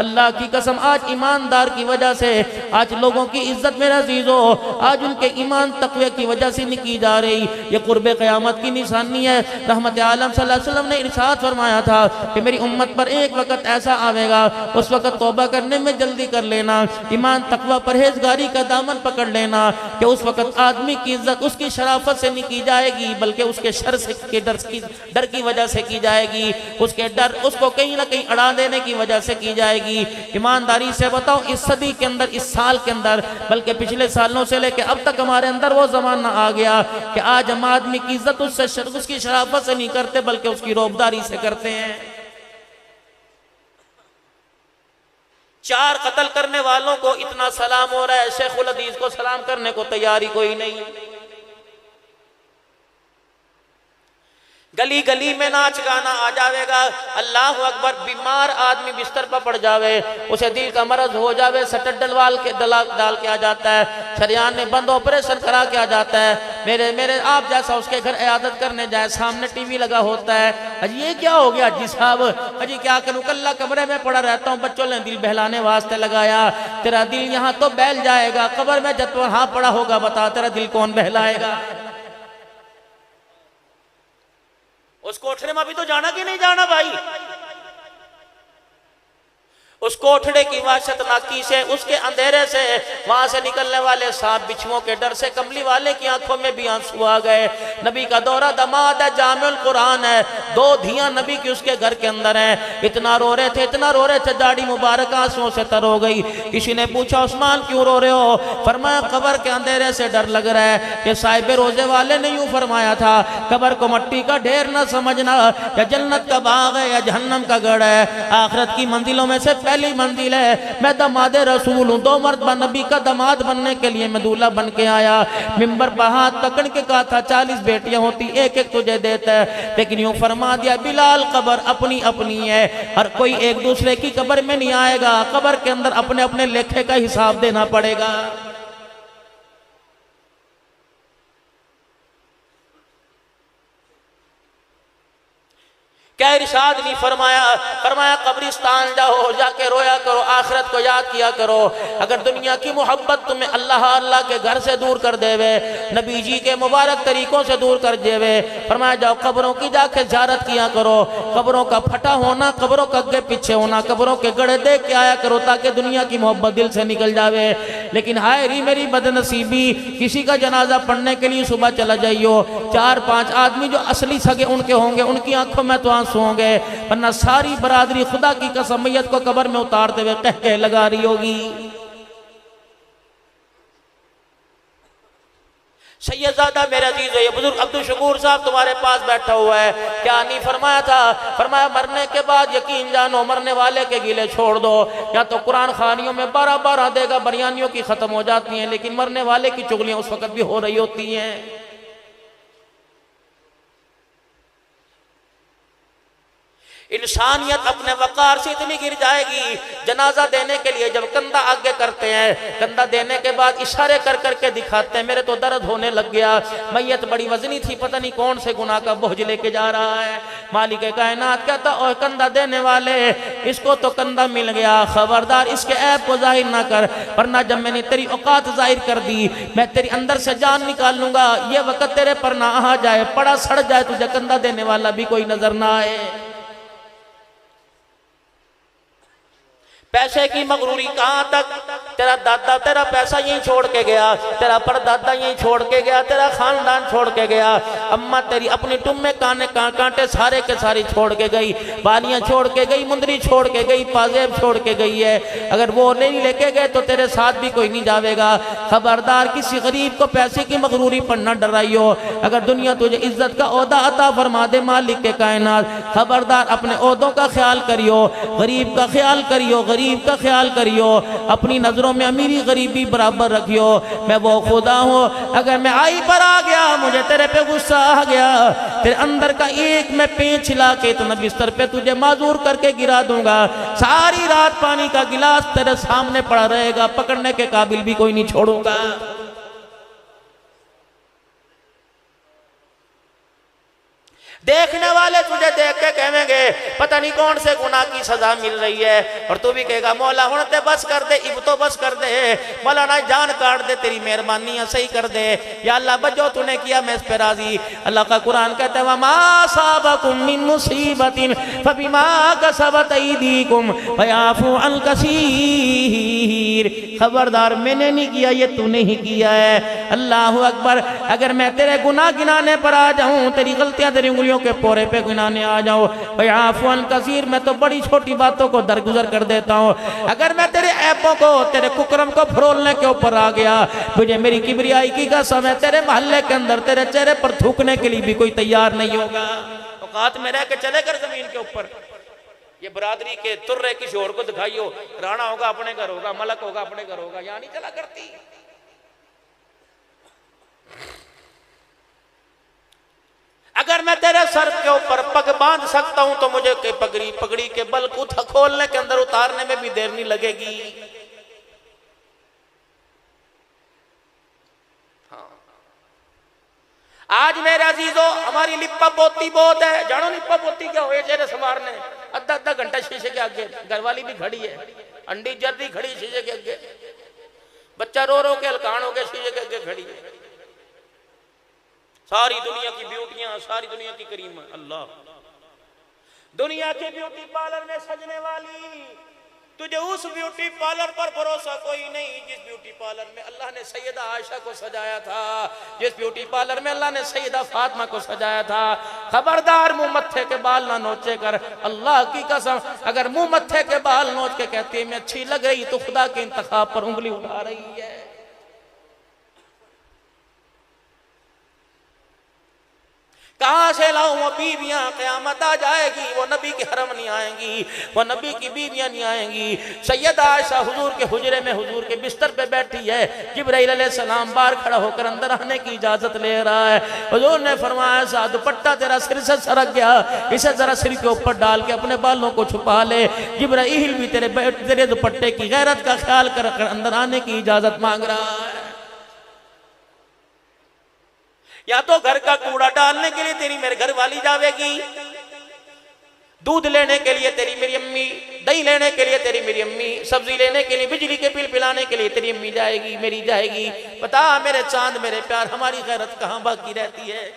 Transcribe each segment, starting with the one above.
अल्लाह की कसम आज ईमानदार की वजह से आज लोगों की इज्जत मेरा अजीजो आज उनके ईमान तकवे की वजह से नहीं की जा रही। ये कुर्बे क़यामत की निशानी है। रहमत आलम सल्लल्लाहु अलैहि वसल्लम ने इरशाद फरमाया था कि मेरी उम्मत पर एक वक्त ऐसा आवेगा, उस वक्त तौबा करने में जल्दी कर लेना, ईमान तकवा परहेजगारी का दामन पकड़ लेना कि उस वक्त आदमी की इज्जत उसकी शराफत से नहीं की जाएगी बल्कि उसके शर से के डर की वजह से की जाएगी। उसके डर उसको कहीं ना कहीं अड़ा देने की वजह से की जाएगी। ईमानदारी से बताओ इस सदी के अंदर, इस साल के अंदर, बल्कि पिछले सालों से लेकर अब तक हमारे अंदर वो जमाना आ गया कि आज हम आदमी की इज्जत उसकी शराफत से नहीं करते बल्कि उसकी रोबदारी से करते हैं। 4 कत्ल करने वालों को इतना सलाम हो रहा है, शेखुल हदीस को सलाम करने को तैयारी कोई नहीं। गली गली में नाच गाना आ जाएगा, अल्लाह अकबर। बीमार आदमी बिस्तर पर पड़ जावे, उसे दिल का मरज हो जावे, सटट डाल के आ जाता है, शरियान में बंद ऑपरेशन करा के आ जाता है। मेरे आप जैसा उसके घर इयादत करने जाए, सामने टीवी लगा होता है। अजी ये क्या हो गया जी साहब, अजी क्या करूँ, कल्ला कमरे में पड़ा रहता हूँ, बच्चों ने दिल बहलाने वास्ते लगाया। तेरा दिल यहाँ तो बहल जाएगा, कब्र में जब तो हाँ पड़ा होगा, बता तेरा दिल कौन बहलाएगा। उस कोठरे में अभी तो जाना कि नहीं जाना भाई। उस कोठड़े की वहशतनाकी से, उसके अंधेरे से, वहां से निकलने वाले सांप बिच्छुओं के डर से कमली वाले की आंखों में भी आंसू आ गए। नबी का दौरा दमाद है, जामिउल कुरान है, 2 धियां नबी की उसके घर के अंदर हैं। इतना रो रहे थे, दाढ़ी मुबारक आंसुओं से तर हो गई। किसी ने पूछा उस्मान क्यों रो रहे हो? फरमाया कब्र के अंधेरे से डर लग रहा है। ये साहिब रोजे वाले ने यूं फरमाया था, कब्र को मट्टी का ढेर न समझना, या जन्नत का बाग है या जहन्नम का गढ़ है। आखिरत की मंजिलों में से पहली मंजिल है। मैं दमाद रसूल हूँ, 2 मर्तबा नबी का दमाद बनने के लिए मैं दूल्हा बन के आया। मिंबर पर हाथ पकड़ के कहा था 40 बेटियां होती एक एक तुझे देता है, लेकिन यूं फरमा दिया बिलाल कब्र अपनी अपनी है, हर कोई एक दूसरे की कब्र में नहीं आएगा। कब्र के अंदर अपने अपने लेखे का हिसाब देना पड़ेगा। क्या इरशाद नहीं फरमाया कब्रिस्तान जाओ, जाके रोया करो, आखिरत को याद किया करो। अगर दुनिया की मोहब्बत तुम्हें अल्लाह के घर से दूर कर देवे, नबी जी के मुबारक तरीकों से दूर कर देवे, फरमाया जाओ कब्रों की जाके ज़ियारत किया करो। कब्रों का फटा होना, कब्रों का आगे पीछे होना, कब्रों के गड़े देख के आया करो ताकि दुनिया की मोहब्बत दिल से निकल जावे। लेकिन हाय री मेरी बदनसीबी, किसी का जनाजा पढ़ने के लिए सुबह चला जाइयो, 4-5 आदमी जो असली सगे उनके होंगे, उनकी आंखों में तो आंसू होंगे, वरना सारी बरादरी खुदा की कसम मैयत को कब्र में उतारते हुए कह कह लगा रही होगी। सैयदजादा मेरे अजीज है, ये बुजुर्ग अब्दुल शकूर साहब तुम्हारे पास बैठा हुआ है, क्या नहीं फरमाया था? फरमाया मरने के बाद यकीन जानो मरने वाले के गिले छोड़ दो। या तो कुरान खानियों में 12 देगा बरियानियों की खत्म हो जाती हैं, लेकिन मरने वाले की चुगलियां उस वक्त भी हो रही होती हैं। इंसानियत अपने वकार से इतनी गिर जाएगी, जनाजा देने के लिए जब कंधा आगे करते हैं, कंधा देने के बाद इशारे कर करके दिखाते हैं, मेरे तो दर्द होने लग गया, मैयत बड़ी वजनी थी, पता नहीं कौन से गुनाह का बोझ लेके जा रहा है। मालिक कायनात कहता और कंधा देने वाले, इसको तो कंधा मिल गया, खबरदार इसके ऐब को जाहिर ना कर, वरना जब मैंने तेरी औकात जाहिर कर दी, मैं तेरी अंदर से जान निकाल लूंगा। ये वक्त तेरे पर ना आ जाए, पड़ा सड़ जाए, तुझे कंधा देने वाला भी कोई नजर ना आए। पैसे की मगरूरी कहाँ तक? तेरा दादा तेरा पैसा यहीं छोड़ के गया, तेरा परदादा यहीं छोड़ के गया, तेरा खानदान छोड़ के गया, अम्मा तेरी अपनी टुम्मे कांटे सारे के सारी छोड़ के गई, बालियां छोड़ के गई, मुंदरी छोड़ के गई, पाजेब छोड़ के गई है। अगर वो नहीं लेके गए तो तेरे साथ भी कोई नहीं जावेगा। खबरदार किसी गरीब को पैसे की मगरूरी पर न डराइयो। अगर दुनिया तुझे इज्जत का ओहदा अता फरमा दे मालिक के कायनात, खबरदार अपने ओहदों का ख्याल करियो, गरीब का ख्याल करियो, गरीब का ख्याल करियो, अपनी नजरों में अमीरी गरीबी बराबर रखियो। मैं वो खुदा हूँ, अगर मैं आई पर आ गया, मुझे तेरे पे गुस्सा आ गया, तेरे अंदर का एक मैं पेंच हिला के तो बिस्तर पे तुझे माजूर करके गिरा दूंगा। सारी रात पानी का गिलास तेरे सामने पड़ा रहेगा, पकड़ने के काबिल भी कोई नहीं छोड़ूंगा। देखने वाले तुझे देख के कहेंगे पता नहीं कौन से गुनाह की सजा मिल रही है, और तू भी कहेगा मौला हुण ते बस कर दे, इब तो बस कर दे, मौला ना जान काट दे, तेरी मेहरबानी है सही कर दे या अल्लाह, बस जो तूने किया मैं इस पे राजी। अल्लाह का कुरान कहता है वमा साबकुम मिन मुसीबतिन फबिमा कसबत अयदीकुम फयाफू अन कसीर। खबरदार मैंने नहीं किया, ये तूने ही किया है। अल्लाह अकबर। अगर मैं तेरे गुनाह गिनाने पर आ जाऊं, तेरी गलतियां तेरी उंगलियों के पोरे पे गिनाने आ जाओ, अफ़वन कसीर, मैं तो बड़ी छोटी बातों को दरगुजर कर देता हूँ। अगर मैं तेरे ऐबों को, तेरे कुकरम को फरोलने के ऊपर आ गया, मुझे मेरी किबरियाई की कसम है, तेरे मोहल्ले के अंदर तेरे चेहरे पर थूकने के लिए भी कोई तैयार नहीं होगा। औकात में रह के चले कर जमीन के ऊपर। ये बरादरी के तुर्रे किसी और को दिखाइयो, राणा होगा अपने घर होगा, मलक होगा अपने घर होगा, यहाँ नहीं चला करती। अगर मैं तेरे सर के ऊपर पग बांध सकता हूं तो मुझे के पगड़ी के बल को खोलने के अंदर उतारने में भी देर नहीं लगेगी। हाँ। आज मेरे अजीजों, हमारी लिप्पा पोती बहुत है। जानो लिप्पा पोती क्या हो, चेहरे संवारने आधा आधा घंटा शीशे के आगे, घरवाली भी खड़ी है, अंडी जर्दी खड़ी शीशे के आगे, बच्चा रो रो के हलकान हो गया शीशे के आगे खड़ी है। सारी दुनिया की ब्यूटियां, सारी दुनिया की करीम, अल्लाह दुनिया के ब्यूटी पार्लर में सजने वाली, तुझे उस ब्यूटी पार्लर पर भरोसा कोई नहीं जिस ब्यूटी पार्लर में अल्लाह ने सैयदा आयशा को सजाया था, जिस ब्यूटी पार्लर में अल्लाह ने सैयदा फातिमा को सजाया था। खबरदार मुंह मत्थे के बाल ना नोचे कर, अल्लाह की कसम। अगर मुंह मत्थे के बाल नोच के कहती है मैं अच्छी लग रही, तो खुदा के इंतखाब पर उंगली उठा रही है। कहां से लाऊं वो बीवियां, क़यामत आ जाएगी वो नबी के हरम नहीं आएंगी, वो नबी की बीवियां नहीं आएंगी। सैयदा आयशा हुजूर के हुजरे में हुजूर के बिस्तर पे बैठी है, जिब्राइल अलैहिस्सलाम बाहर खड़ा होकर अंदर आने की इजाजत ले रहा है। हुजूर ने फरमाया सा दुपट्टा तेरा सिर से सरक गया, इसे जरा सिर के ऊपर डाल के अपने बालों को छुपा ले। जिब्राइल भी तेरे दुपट्टे की गैरत का ख्याल कर अंदर आने की इजाजत मांग रहा है। या तो घर का कूड़ा डालने के लिए तेरी मेरे घर वाली जावेगी, दूध लेने के लिए तेरी मेरी अम्मी, दही लेने के लिए तेरी मेरी अम्मी, सब्जी लेने के लिए, बिजली के बिल पिलाने के लिए तेरी अम्मी जाएगी, मेरी जाएगी। बता मेरे चांद मेरे प्यार, हमारी गैरत कहां बाकी रहती है।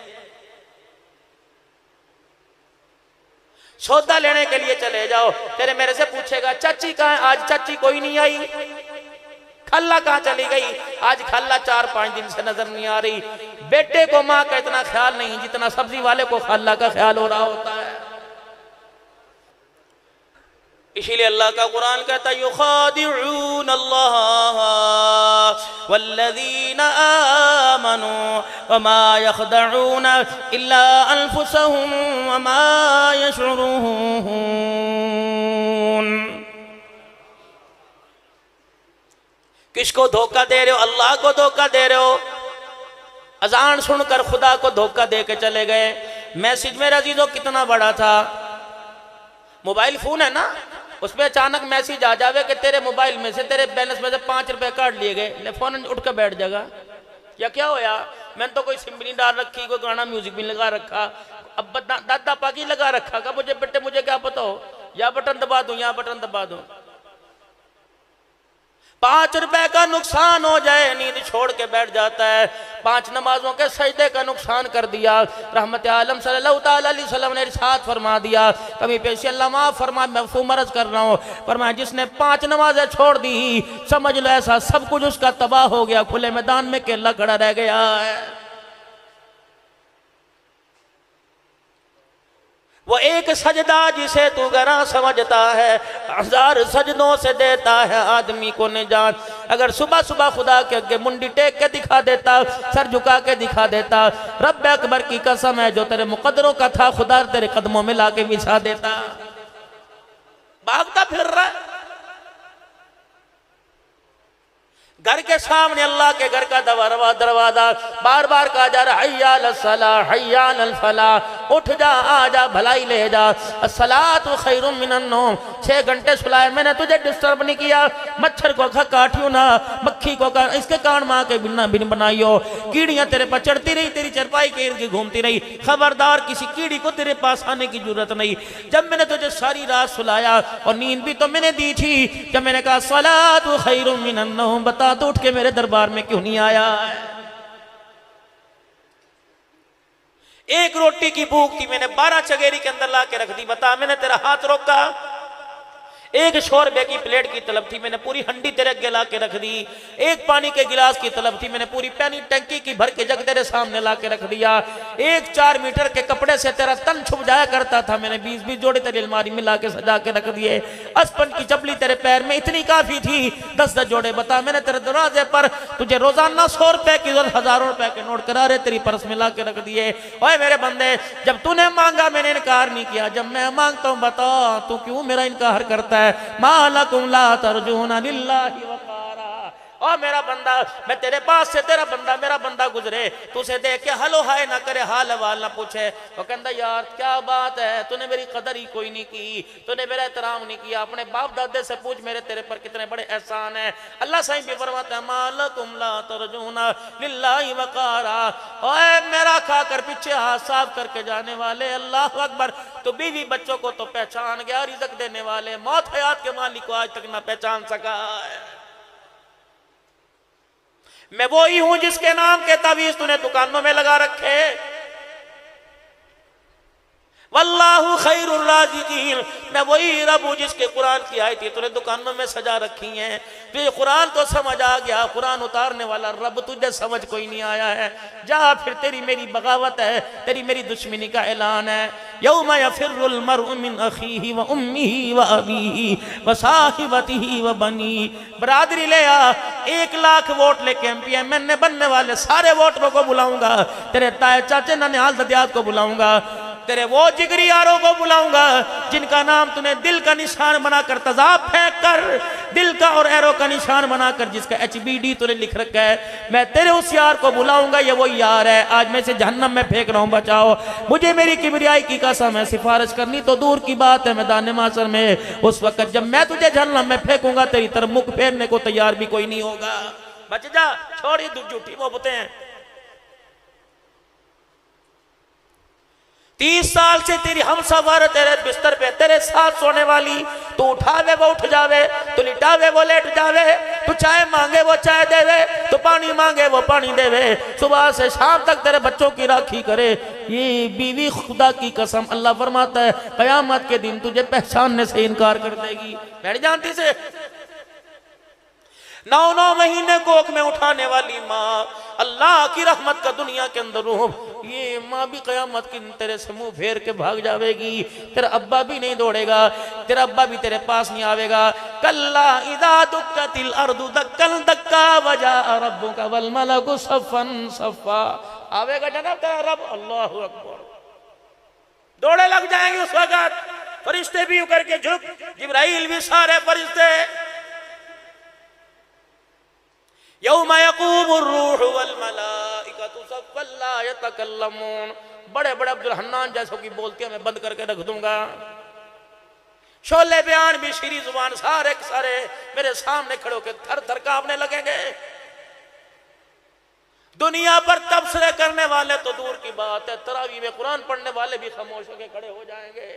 सौदा लेने के लिए चले जाओ, तेरे मेरे से पूछेगा चाची कहां, आज चाची कोई नहीं आई, खल्ला कहां चली गई, आज खल्ला 4-5 दिन से नजर नहीं आ रही। बेटे को माँ का इतना ख्याल नहीं जितना सब्जी वाले को खल्ला का ख्याल हो रहा होता है। इसीलिए अल्लाह का कुरान कहता है युखादिऊन अल्लाह वल्लज़ीना आमनू वमा यखदऊन इल्ला अनफुसहुम वमा यशउरून। किसको धोखा दे रहे हो? अल्लाह को धोखा दे रहे हो। अजान सुनकर खुदा को धोखा दे के चले गए। मैसेज मेरा अजीजों कितना बड़ा था। मोबाइल फोन है ना, उसमें अचानक मैसेज आ जावे कि तेरे मोबाइल में से, तेरे बैलेंस में से 5 रुपए काट लिए गए, फोन उठ कर बैठ जाएगा। या क्या होया, मैंने तो कोई सिम भी नहीं डाल रखी, कोई गाना म्यूजिक भी लगा रखा, अब दादा पाकी लगा रखा का मुझे बेटे मुझे क्या पता हो, या बटन दबा दूं या बटन दबा दूं। 5 रुपए का नुकसान हो जाए, नींद छोड़ के बैठ जाता है। 5 नमाजों के सजदे का नुकसान कर दिया। रहमत आलम सल्लल्लाहु अलैहि वसल्लम ने इरशाद फरमा दिया, कभी पेशी अल्लाह माफ फरमा, मैं मर्ज कर रहा हूँ, फरमाया जिसने 5 नमाजें छोड़ दी समझ लो ऐसा सब कुछ उसका तबाह हो गया, खुले मैदान में केला खड़ा रह गया है। वो एक सजदा जिसे तू गरा समझता है, 1000 सजदों से देता है आदमी को निजात। अगर सुबह सुबह खुदा के आगे मुंडी टेक के दिखा देता, सर झुका के दिखा देता, रब अकबर की कसम है जो तेरे मुकद्दरों का था खुदा तेरे कदमों में लाके बिछा देता। भागता फिर रहा है घर के सामने, अल्लाह के घर का दरवाजा बार बार कहा जा रहा है हय्या अलस सलाह हय्या अलल फलाह, उठ जा, आ जा, भलाई ले जा। अस्सलातु खैरुम मिनन नौम, 6 घंटे सुलाए मैंने तुझे, डिस्टर्ब नहीं किया। मच्छर को काटियो ना, मक्खी को इसके कान मां के बिना बिन बनाइयो। कीड़ियां तेरे पर चढ़ती रही, तेरी चरपाई के इर्द घूमती रही, खबरदार किसी कीड़ी को तेरे पास आने की जरूरत नहीं। जब मैंने तुझे सारी रात सुलाया और नींद भी तो मैंने दी थी, जब मैंने कहा सलातु खैरुम मिनन नौम, बता तो उठ के मेरे दरबार में क्यों नहीं आया? एक रोटी की भूख थी, मैंने 12 चगेरी के अंदर ला के रख दी, बता मैंने तेरा हाथ रोका? एक 100 रुपए की प्लेट की तलब थी, मैंने पूरी हंडी तेरे अगे ला के रख दी। एक पानी के गिलास की तलब थी, मैंने पूरी पानी टंकी की भर के जग तेरे सामने ला के रख दिया। एक 4 मीटर के कपड़े से तेरा तन छुप जाया करता था, मैंने 20-20 जोड़े तेरी अलमारी में ला के सजा के रख दिए। अस्पन की चपली तेरे पैर में इतनी काफी थी, 10-10 जोड़े। बता मैंने तेरे दरवाजे पर तुझे रोजाना 100 रुपए की और हजारों रुपए के नोट करारे तेरी पर्स में ला के रख दिए। ओए मेरे बंदे, जब तूने मांगा मैंने इनकार नहीं किया, जब मैं मांगता हूं बता तू क्यों मेरा इनकार करता है? मालकुम ला तर्जूना लिल्लाहि वकारा। और मेरा बंदा, मैं तेरे पास से, तेरा बंदा मेरा बंदा गुजरे, तुझे देख के हलो हाय ना करे, हाल हवाल ना पूछे, वो कहता यार क्या बात है, तूने मेरी कदर ही कोई नहीं की, तूने मेरा एहतराम नहीं किया। अपने बाप दादे से पूछ मेरे तेरे पर कितने बड़े एहसान है। अल्लाह साईं भी फरमाता है मालकुम ला तर्जूना लिल्लाहि वकारा। ओए मेरा खाकर पीछे हाथ साफ करके जाने वाले, अल्लाह अकबर, तो बीवी बच्चों को तो पहचान गया, रिज़्क देने वाले मौत हयात के मालिक को आज तक ना पहचान सका है। मैं वही हूं जिसके नाम के तावीज़ तूने दुकानों में लगा रखे। वल्लाहु खैरुर राज़िकीन, मैं वही रब हूं जिसके कुरान की आयतें तूने दुकानों में सजा रखी हैं। तुझे कुरान तो समझ आ गया, कुरान उतारने वाला रब तुझे समझ कोई नहीं आया है। जा फिर, तेरी मेरी बगावत है, तेरी मेरी दुश्मनी का ऐलान है। यौमा यफिरुल मरउ मिन अखीही व उम्मिही व अबीही व साहिबतिही व बनी। बरादरी ले आ, 1 लाख वोट लेके MPMN बनने वाले सारे वोटरों को बुलाऊंगा, तेरे ताए चाचे ननिहाल ददियात को बुलाऊंगा, तेरे वो जिगरी यारों को बुलाऊंगा जिनका नाम तूने दिल का निशान बनाकर तजाब फेंक कर, दिल का और एरो का निशान बनाकर जिसका HBD तूने लिख रखा है, मैं तेरे उस यार को बुलाऊंगा। ये वो यार है, आज मैं इसे जहन्नम में फेंक रहा हूं, बचाओ मुझे। मेरी किबरियाई की कसम है, सिफारिश करनी तो दूर की बात है मैदान माशर में। उस वक्त जब मैं तुझे जहन्नम में फेंकूंगा, तेरी तरफ मुख फेरने को तैयार भी कोई नहीं होगा। बच जा, छोड़ ये झूठी मोहब्बतें। 30 साल से तेरी हमसफर तेरे बिस्तर पे तेरे साथ सोने वाली, तू उठावे वो उठ जावे, तू लिटावे वो लेट जावे, तू चाय मांगे वो चाय देवे, तू पानी मांगे वो पानी देवे, सुबह से शाम तक तेरे बच्चों की राखी करे। ये बीवी खुदा की कसम, अल्लाह फरमाता है कयामत के दिन तुझे पहचानने से इनकार कर देगी। बैठ जानती से 9-9 महीने कोख में उठाने वाली माँ, अल्लाह की रहमत का दुनिया के अंदर रूह, ये माँ भी कयामत की तेरे से मुंह फेर के भाग जाएगी। तेरा अब्बा भी नहीं दौड़ेगा, तेरा अब्बा भी तेरे पास नहीं आवेगा। कल्ला इदा दुक्कतिल अर्दु दक्कन दक्का वजा रब्बुका वल मलकु सफ़न सफ़ा। आवेगा जनाब तेरा रब, अल्लाहु अकबर। दौड़े लग जाएंगे उस वक्त, फरिश्ते भी करके झुक, जिब्राइल भी, सारे फरिश्ते। यौमा यक़ूमुर रूहु वल मलाइकतु सफ़्फ़न ला यतकल्लमून। बड़े बड़े अब्दुल हन्नान जैसों की बोलती मैं बंद करके रख दूंगा। शोले बयान भी शीरी जुबान सारे के सारे मेरे सामने खड़े होकर थर थर कांपने लगेंगे। दुनिया पर तबसरे करने वाले तो दूर की बात है, तरावी में कुरान पढ़ने वाले भी खामोश होकर खड़े हो जाएंगे।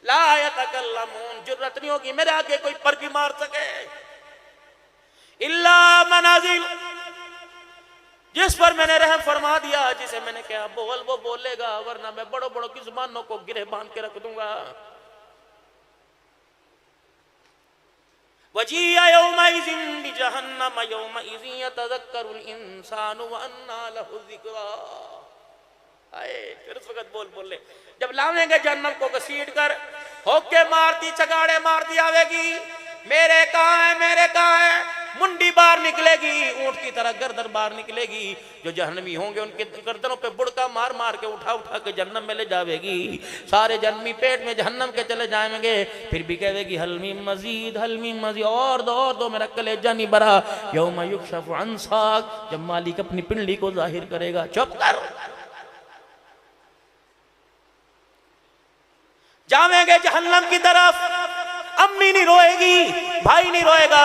ला यतकल्लमून, जुर्रत नहीं होगी मेरे आगे कोई पर भी मार सके। इल्ला मनाजिल, जिस पर मैंने रहम फरमा दिया, जिसे मैंने कहा बोल वो बोलेगा, वरना मैं बड़ों बड़ों की जुबानों को गिरे बांध के रख दूंगा। वजीअ यौमइज़िन बिजहन्नम यौमइज़िन यतज़क्करुल इंसानु व अन्ना लहु ज़िक्रा। आए फिर उस वक्त बोल ले, जब लावेंगे जहन्नम को घसीट कर, होके मारती चगाड़े मारती आवेगी, मेरे कहाँ है, मेरे कहाँ है। मुंडी बाहर निकलेगी, ऊंट की तरह गर्दन बाहर निकलेगी। जो जहन्नमी होंगे उनके गर्दनों पे बुड़का मार मार के उठा उठा के जहन्नम में ले जावेगी। सारे जहन्नमी पेट में जहन्नम के चले जाएंगे, फिर भी कहेगी हलमी मजीद, हलमी मजीद, और दो मेरा कलेजा नहीं भरा। यौम युक्शफु अन साक, जब मालिक अपनी पिंडली को जाहिर करेगा। चुप कर, जावेंगे जहन्नम की तरफ। अम्मी नहीं रोएगी, भाई नहीं रोएगा,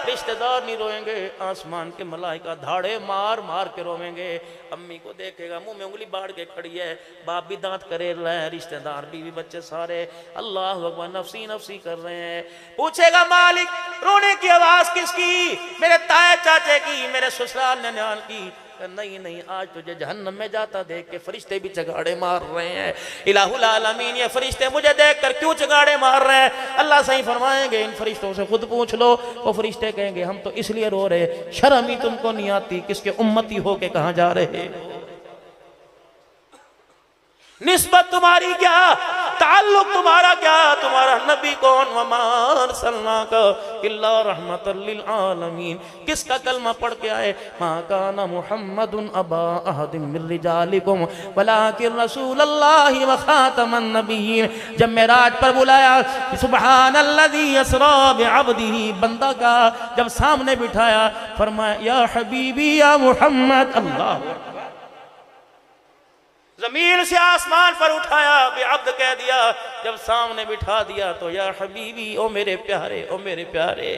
रिश्तेदार नहीं रोएंगे, आसमान के मलाइका धाड़े मार मार के रोवेंगे। अम्मी को देखेगा मुंह में उंगली बाढ़ के खड़ी है, बाप भी दांत करे रहे हैं, रिश्तेदार बीवी बच्चे सारे अल्लाह अकबर नफसी नफसी कर रहे हैं। पूछेगा मालिक रोने की आवाज किसकी? मेरे ताए चाचे की, मेरे ससुराल ननियाल की। नहीं नहीं, आज तुझे जहन्नम में जाता देख के फरिश्ते भी चगाड़े मार रहे हैं। इलाहुल आलमीन, ये फरिश्ते मुझे देखकर क्यों चगाड़े मार रहे हैं? अल्लाह सही फरमाएंगे इन फरिश्तों से खुद पूछ लो। वो फरिश्ते कहेंगे हम तो इसलिए रो रहे, शर्म ही तुमको नहीं आती, किसके उम्मती हो के कहां जा रहे हो? निस्बत तुम्हारी क्या, ताल्लुक तुम्हारा क्या, तुम्हारा नबी कौन? वमा अरसलनाका इल्ला रहमतल लिल आलमीन। किसका कलमा पढ़ के आए? मा काना मुहम्मदुन अबा अहदिन मिन रिजालिकुम वलाकिन रसूलुल्लाहि व खातमन नबिय्यीन। जब मेराज पर बुलाया सुब्हानल्लज़ी असरा बिअब्दिही, बंदा का जब सामने बिठाया फरमाया या हबीबी या मुहम्मद। अल्लाह, जमीन से आसमान पर उठाया, बेअब्द कह दिया। जब सामने बिठा दिया तो या हबीबी, ओ मेरे प्यारे, ओ मेरे प्यारे।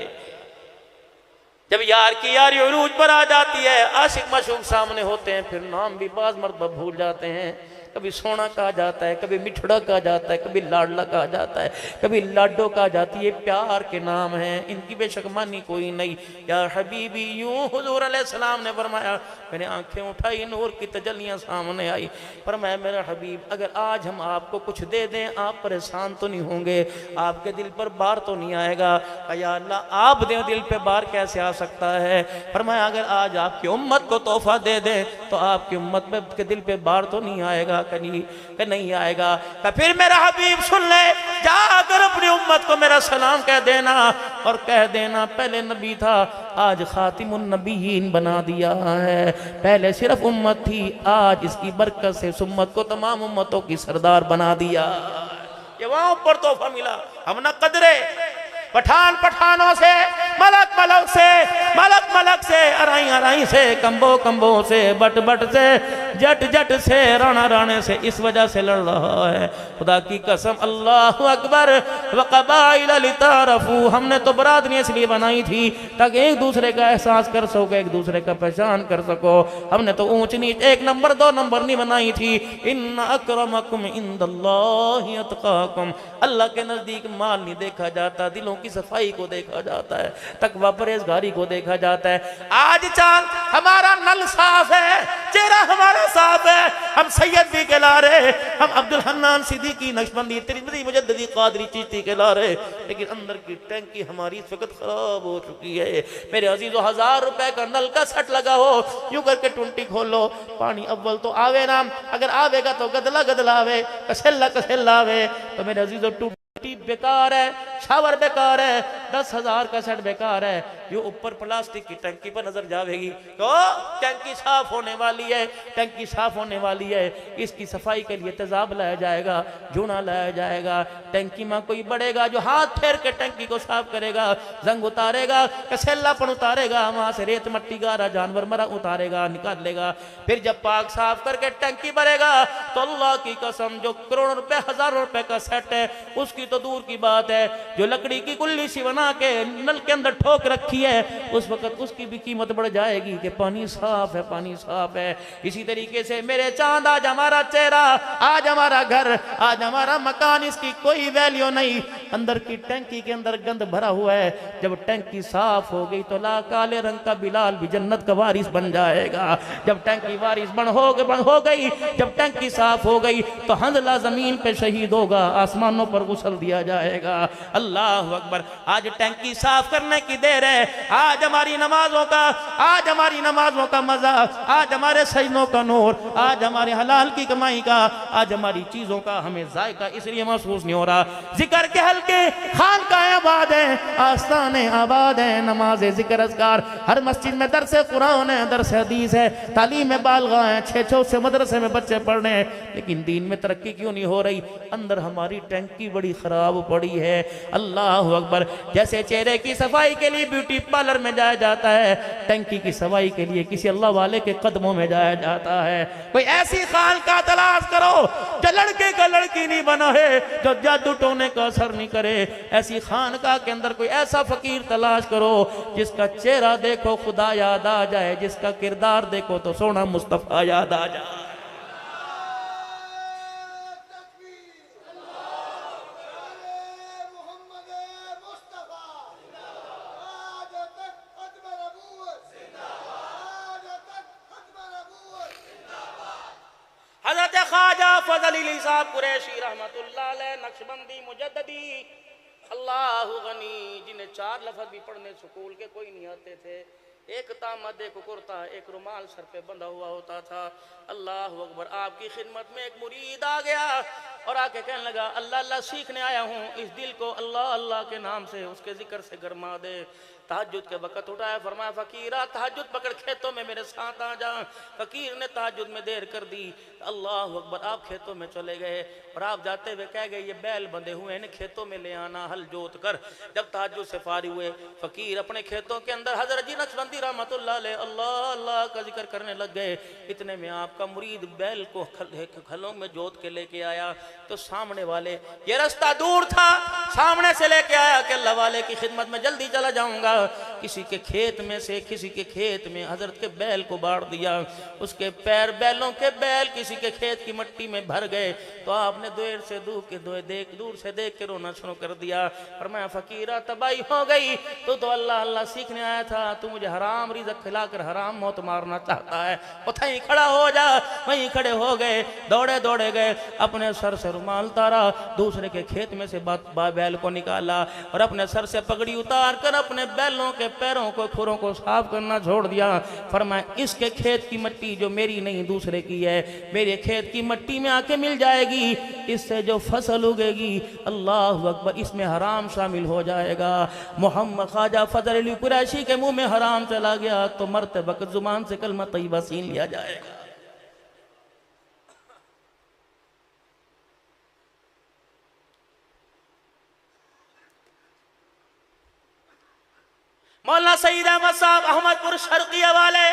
जब यार की यारी उरूज पर आ जाती है, आशिक माशूक सामने होते हैं, फिर नाम भी बाज मर्तबा भूल जाते हैं। कभी सोना कहा जाता है, कभी मिठड़ा कहा जाता है, कभी लाडला कहा जाता है, कभी लाडो कहा जाती है। प्यार के नाम हैं, इनकी बेशक मानी कोई नहीं। या हबीबी, यूं हुजूर अलैहिस्सलाम ने फरमाया, मैंने आंखें उठाई, नूर की तजल्लियां सामने आई। फरमाया मेरा हबीब, अगर आज हम आपको कुछ दे दें, आप परेशान तो नहीं होंगे, आपके दिल पर बार तो नहीं आएगा? या अल्लाह, आप दें, दिल पे बार कैसे आ सकता है? फरमाया अगर आज आपकी उम्मत को तोहफा दे दें तो आपकी उम्मत के दिल पे बार तो नहीं आएगा? नहीं आएगा। फिर मेरा हबीब सुन ले, जाकर अपनी उम्मत को मेरा सलाम कह देना और कह देना पहले नबी था, आज खातिमुन नबीयीन बना दिया है। पहले सिर्फ उम्मत थी, आज इसकी बरकत से इस उम्मत को तमाम उम्मतों की सरदार बना दिया। ये वहां ऊपर तोहफा मिला, हम न कदरे। पठान पठानों से, मलक मलक से, मलक मलक से, अराई अराई से, कंबो कंबो से, बट बट से, जट जट से, राणा राणे से, इस वजह से लड़ रहा है। खुदा की कसम, अल्लाह अकबर। वक़बाइल लितारफू, हमने तो बरादरी इसलिए बनाई थी ताकि एक दूसरे का एहसास कर सको, एक दूसरे का पहचान कर सको। हमने तो ऊंच नीच, एक नंबर दो नंबर नहीं बनाई थी। इन्ना अक्रमकुम इंदल्लाहि अतकाकुम, अल्लाह के नजदीक माल नहीं देखा जाता, दिलों की सफाई को देखा जाता है, तकवा परहेजगारी को देखा जाता है। आज चांद हमारा नल साफ है, चेहरा हमारा साफ है, हम सैयद भी कहला रहे, हम अब्दुल हन्नान सिद्दीकी नक्शबंदी तिरमिज़ी मुजद्दिदी क़ादरी चिश्ती कहला रहे, लेकिन अंदर की टैंकी हमारी इस वक्त खराब हो चुकी है। मेरे अजीजों, 1000 रुपए का नल का सेट लगा हो, यूं करके टुंटी खोलो, पानी अव्वल तो आवे ना, अगर आवेगा तो गदला गदला आवे, कसेला कसेला आवे। तो मेरे अजीजों, टूटी बेकार है, शावर बेकार है, 10,000 का सेट बेकार है। ये ऊपर प्लास्टिक की टंकी पर नजर जाएगी तो टंकी साफ होने वाली है, टंकी साफ होने वाली है। इसकी सफाई के लिए तेजाब लाया जाएगा, जूना लाया जाएगा। टंकी में कोई बढ़ेगा जो हाथ फेर के टंकी को साफ करेगा, जंग उतारेगा, कसेलापन उतारेगा, वहां से रेत मट्टी गारा जानवर मरा उतारेगा, निकाल लेगा। फिर जब पाक साफ करके टंकी भरेगा तो अल्लाह की कसम, जो करोड़ों रुपए 1000 रुपए का सेट है उसकी तो दूर की बात है, जो लकड़ी की कुल्ली सी बना के नल के अंदर ठोक रखी है, उस वक्त उसकी भी कीमत बढ़ जाएगी कि पानी साफ है, पानी साफ है। इसी तरीके से मेरे चांद, आज हमारा चेहरा, आज हमारा घर, आज हमारा मकान, इसकी कोई वैल्यू नहीं। अंदर की टंकी के अंदर गंद भरा हुआ है, जब टंकी साफ हो गई तो ला काले रंग का बिलाल भी जन्नत का वारिस बन जाएगा। जब टंकी वारिस बन हो गई, जब टंकी साफ हो गई तो हंजला जमीन पे शहीद होगा, आसमानों पर गुसल दिया जाएगा। अल्लाह अकबर। आज टंकी साफ करने की देर है, आज हमारी नमाजों का, आज हमारी नमाजों का मजा, आज हमारे सजनों का नूर, आज हमारे हलाल की कमाई का, आज हमारी चीजों का हमें जायका इसलिए महसूस नहीं हो रहा। जिक्र के हल्के खानकाएं आबाद है, आस्थाने आबाद है, नमाज जिक्र अज़कार, हर मस्जिद में दरस कुरान है, दरस हदीस है, तालीम बालगा है, 6 से मदरसे में बच्चे पढ़ रहे हैं, लेकिन दीन में तरक्की क्यों नहीं हो रही? अंदर हमारी टंकी बड़ी खराब पड़ी है। अल्लाह अकबर। जैसे चेहरे की सफाई के लिए ब्यूटी पार्लर में जाया जाता है, टंकी की सफाई के लिए किसी अल्लाह वाले के कदमों में जाया जाता है। कोई ऐसी खान का तलाश करो जो लड़के का लड़की नहीं बना है, जो जादू टोने का असर नहीं करे। ऐसी खानका के अंदर कोई ऐसा फकीर तलाश करो जिसका चेहरा देखो खुदा याद आ जाए, जिसका किरदार देखो तो सोना मुस्तफा याद आ जाए। हज़रत ख्वाजा फजल अली साहब कुरैशी रहमतुल्लाह अलैह नक्शबंदी मुजद्ददी अल्लाहु गनी, जिन्हें 4 लफ्ज़ भी पढ़ने स्कूल के कोई नहीं आते थे। एक तामद, एक कुर्ता, एक रुमाल सर पे बंधा हुआ होता था। अल्लाह अकबर। आपकी खिदमत में एक मुरीद आ गया और आके कहने लगा अल्लाह अल्लाह सीखने आया हूँ, इस दिल को अल्लाह अल्लाह के नाम से उसके जिक्र से गरमा दे। तहज्जुद के वक़्त उठाया, फरमाया फ़कीरा तहज्जुद पकड़ खेतों में मेरे साथ आ जा। फ़कीर ने तहज्जुद में देर कर दी। अल्लाह अकबर। आप खेतों में चले गए और आप जाते हुए कह गए ये बैल बंधे हुए हैं, खेतों में ले आना, हल जोत कर। जब तहज्जुद से फारिग हुए फ़कीर अपने खेतों के अंदर हज़रत जी नक्शबंदी रहमतुल्लाह अलैह अल्लाह अल्लाह का जिक्र करने लग गए। इतने में आपका मुरीद बैल को खलों में जोत के लेके आया तो सामने वाले, ये रास्ता दूर था, सामने से लेके आया कि अल्लाह वाले की खिदमत में जल्दी चला जाऊंगा। किसी के खेत में से किसी के खेत में हजरत के बैल को बाढ़ दिया, उसके पैर बैलों के बैल किसी के खेत की मिट्टी में भर गए। तो आपने दूर से देख के रोना शुरू कर दिया। और मैं फकीरा तबाही हो गई, तो अल्लाह अल्लाह सीखने आया था, तू मुझे हराम रिज़्क़ खिलाकर हराम मौत मारना चाहता है। उठाई खड़ा हो जा। वहीं खड़े हो गए, दौड़े दौड़े गए, अपने सर से रुमाल उतारा, दूसरे के खेत में से बैल को निकाला और अपने सर से पगड़ी उतार कर अपने बैलों के पैरों को खुरों को साफ करना छोड़ दिया। फरमाया इसके खेत की मिट्टी जो मेरी नहीं दूसरे की है, मेरे खेत की मिट्टी में आके मिल जाएगी, इससे जो फसल उगेगी अल्लाह अकबर इसमें हराम शामिल हो जाएगा। मोहम्मद ख्वाजा फजल अली कुरैशी के मुंह में हराम चला गया तो मरते वक्त जुबान से कलमा तय्यबा छीन लिया जाएगा। मौलाना सईद अहमद साहब अहमदपुर शर्किया वाले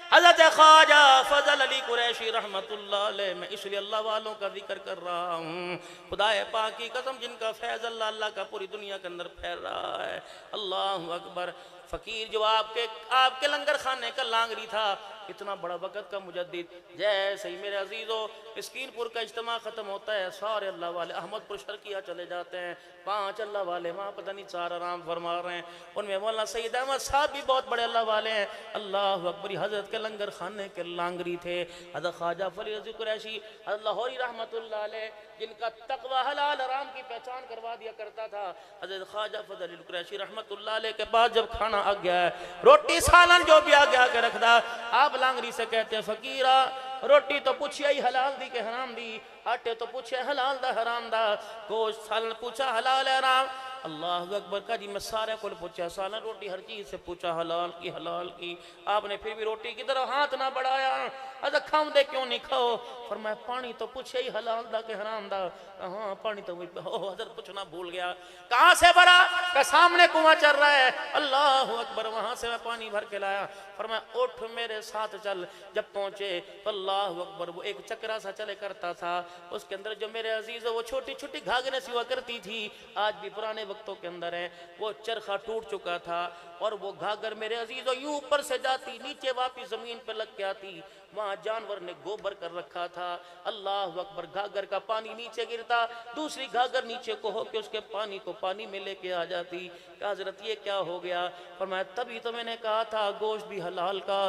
हज़रत ख्वाजा फजल अली कुरैशी रहमतुल्लाह अलैह, मैं इसलिए अल्लाह वालों का जिक्र कर रहा हूँ, खुदाए पाक की कसम जिनका फैज़ अल्लाह अल्लाह का पूरी दुनिया के अंदर फैल रहा है। अल्लाह अकबर। फ़कीर जो आपके लंगर खाने का लांगरी था, इतना बड़ा वक़्त का मुजद्दिद, जैसे ही मेरे अजीज़ों स्कीनपुर का इज्तिमा ख़त्म होता है सारे अल्लाह वाले अहमदपुर शर्किया चले जाते हैं। 5 अल्लाह वाले वहाँ पता नहीं 4 आराम फरमा रहे हैं। उनमें मौलाना सईद अहमद साहब भी बहुत बड़े अल्लाह वाले हैं। अल्लाह अकबर। हज़रत के लंगर खाने के लांगरी थे हज़रत ख्वाजा फरीद कुरैशी हज़रत लाहौरी रहमतुल्लाह अलैह, जिनका तक़वा हलाल हराम की पहचान करवा दिया करता था। हज़रत ख्वाजा फजल अली कुरैशी रहमतुल्लाह अलैह के पास जब खाना आ गया है, रोटी सालन जो भी आगे आके रखदा, आप लांगरी से कहते हैं फ़कीरा रोटी तो पूछिए ही हलाल दी के हराम दी, आटे तो पूछे हलाल दा हराम दा, गोश्त सालन पूछा हलाल हराम। अल्लाह अकबर का जी मैं सारे को पूछा सालन रोटी हर चीज़ से पूछा हलाल की, आपने फिर भी रोटी की तरफ हाथ ना बढ़ाया। अरे खाओ दे क्यों नहीं खाओ? फरमाया पानी तो पूछे ही हलाल दा के हराम दा। हाँ पानी तो हजरत पूछना भूल गया। कहाँ से भरा? का सामने कुआं चल रहा है। अल्लाह अकबर। वहाँ से मैं पानी भर के लाया। फरमाया उठ मेरे साथ चल। जब पहुँचे तो अल्लाह अकबर वो एक चक्रा सा चले करता था, उसके अंदर जो मेरे अजीज़ वो छोटी छोटी घाघरें सी हुआ करती थी, आज भी पुराने वक्तों के अंदर है, वो चरखा टूट चुका था और वो घाघर मेरे अजीज़ों यूं ऊपर से जाती नीचे वापिस जमीन पर लग के आती। वहाँ जानवर ने गोबर कर रखा था। अल्लाह अकबर। घाघर का पानी नीचे गिरता, दूसरी घाघर नीचे को होके उसके पानी को पानी में लेके आ जाती। हजरत ये क्या हो गया? फरमाया तभी तो मैंने कहा था गोश्त भी हलाल का,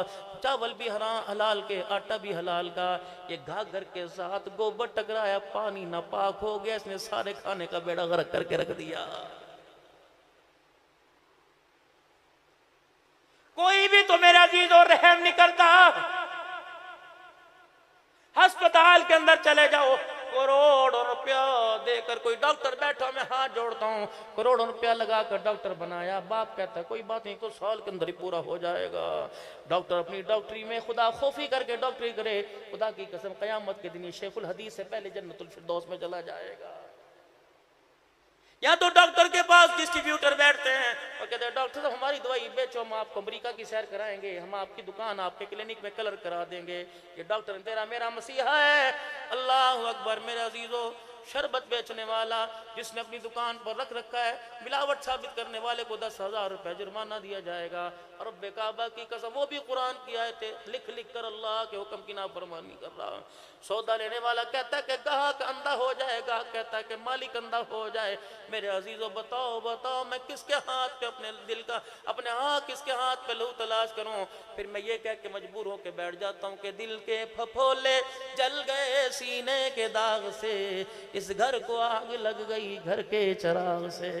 चावल भी हलाल के, आटा भी हलाल का। ये घाघर के साथ गोबर टकराया, पानी नापाक हो गया, इसने सारे खाने का बेड़ा गर्क करके रख दिया। कोई भी तो मेरा अजीज और रहम नहीं करता। अस्पताल के अंदर चले जाओ, करोड़ों रुपया देकर कोई डॉक्टर बैठा, मैं हाथ जोड़ता हूँ, करोड़ों रुपया लगाकर डॉक्टर बनाया। बाप कहता है कोई बात नहीं, कुछ साल के अंदर ही पूरा हो जाएगा। डॉक्टर अपनी डॉक्टरी में खुदा खौफी करके डॉक्टरी करे, खुदा की कसम क़यामत के दिन शेखुल हदीस से पहले जन्नतुल फिरदौस में चला जाएगा। या तो डॉक्टर के पास डिस्ट्रीब्यूटर बैठते हैं और कहते हैं डॉक्टर साहब हमारी दवाई बेचो, हम आपको अमेरिका की सैर कराएंगे, हम आपकी दुकान आपके क्लिनिक में कलर करा देंगे। ये डॉक्टर तेरा मेरा मसीहा है। अल्लाह अकबर। मेरे अजीजों, शरबत बेचने वाला जिसने अपनी दुकान पर रख रखा है, मिलावट साबित करने वाले को 10,000 रुपए जुर्माना दिया जाएगा। और रब्बे काबा की कसम, वो भी कुरान की आयतें लिख लिख कर अल्लाह के हुक्म की नाफरमानी कर रहा। सौदा लेने वाला कहता है कि ग्राहक अंधा हो जाएगा, कहता है कि मालिक अंधा हो जाए। मेरे अजीजों, बताओ बताओ मैं किसके हाथ पे अपने दिल का, अपने हाँ किसके हाथ पे लहू तलाश करूं? फिर मैं ये कह के मजबूर होकर बैठ जाता हूं कि दिल के फफोले जल गए सीने के दाग से, इस घर को आग लग गई घर के चिराग से।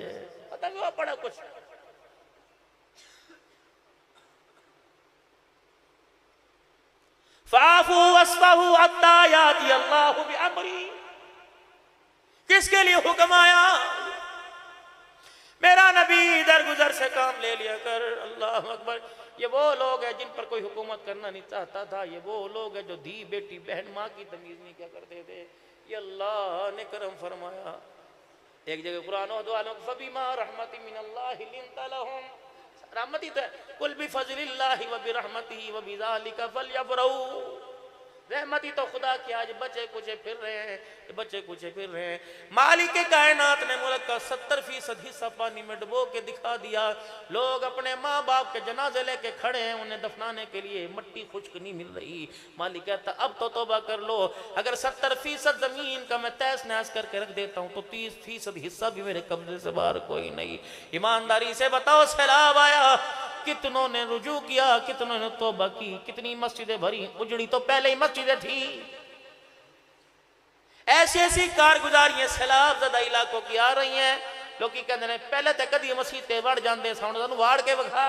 पता नहीं पड़ा कुछ। फाफू वस्फहू हत्ता याती अल्लाहु बिअमरी। किसके लिए हुक्म आया? मेरा नबी इधर गुजर से काम ले लिया कर। अल्लाह अकबर। ये वो लोग हैं जिन पर कोई हुकूमत करना नहीं चाहता था। ये वो लोग हैं जो धी बेटी बहन माँ की तमीज नहीं क्या करते थे। ये अल्लाह ने करम फरमाया। एक जगह कुरान फबीमा रहमतिन मिनल्लाहि लिंता लहुम, रहमती तो कुल बिफज़लिल्लाहि व बिरहमतिही व बिज़ालिका फलयफ़रहू। रहमती तो खुदा की, आज बच्चे कुछ फिर रहे हैं, बच्चे कुछ फिर रहे हैं। मालिक के कायनात ने मुल्क का 70% हिस्सा पानी में डुबो के दिखा दिया। लोग अपने माँ बाप के जनाजे लेके खड़े हैं, उन्हें दफनाने के लिए मट्टी खुश्क नहीं मिल रही। मालिक कहता अब तो तौबा कर लो। अगर 70% जमीन का मैं तहस नहस करके रख देता हूँ तो 30% हिस्सा भी मेरे कब्जे से बाहर कोई नहीं। ईमानदारी से बताओ, सैलाब आया, कितनों ने रुजू किया, कितनों ने तौबा की, कितनी मस्जिदें भरी, उजड़ी तो पहले ही मस्जिदें थी। ऐसी ऐसी कारगुजारियां सैलाब ज़दा इलाकों की आ रही हैं। लोग कहते हैं पहले तो कदी मसीते वड़ जाते सानू वाड़ के विखा।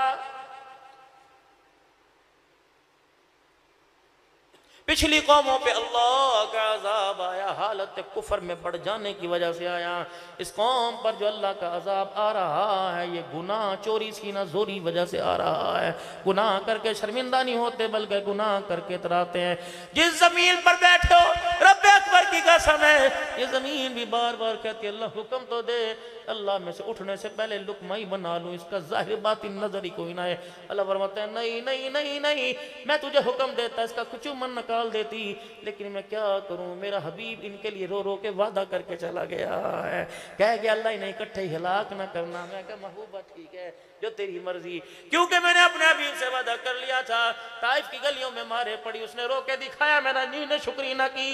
पिछली कौमों पे अल्लाह का अजाब आया, हालत कुफर में बढ़ जाने की वजह से आया। इस कौम पर जो अल्लाह का अजाब आ रहा है, ये गुनाह चोरी सीना जोरी वजह से आ रहा है। गुनाह करके शर्मिंदा नहीं होते, बल्कि गुनाह करके इतराते हैं। जिस जमीन पर बैठे हो, रब्बे अकबर की कसम है, ये जमीन भी बार बार कहती है अल्लाह हुक्म तो दे, अल्लाह में से उठने से पहले लुकमा ही बना लूं, इसका जाहिर बातिन नजर ही कोई ना है। अल्लाह फरमाता है नहीं नहीं नहीं नहीं, मैं तुझे हुक्म देता, इसका कुछ मन निकाल देती, लेकिन मैं क्या करूं, मेरा हबीब इनके लिए रो रो के वादा करके चला गया है। कह गया अल्लाह इन्हें इकट्ठे हिलाक ना करना। मैं कहा महबूबा ठीक है, जो तेरी मर्जी, क्योंकि मैंने अपने हबीब से वादा कर लिया था। ताइफ की गलियों में मारे पड़ी, उसने रो के दिखाया, मैंने नींद शुक्री ना की।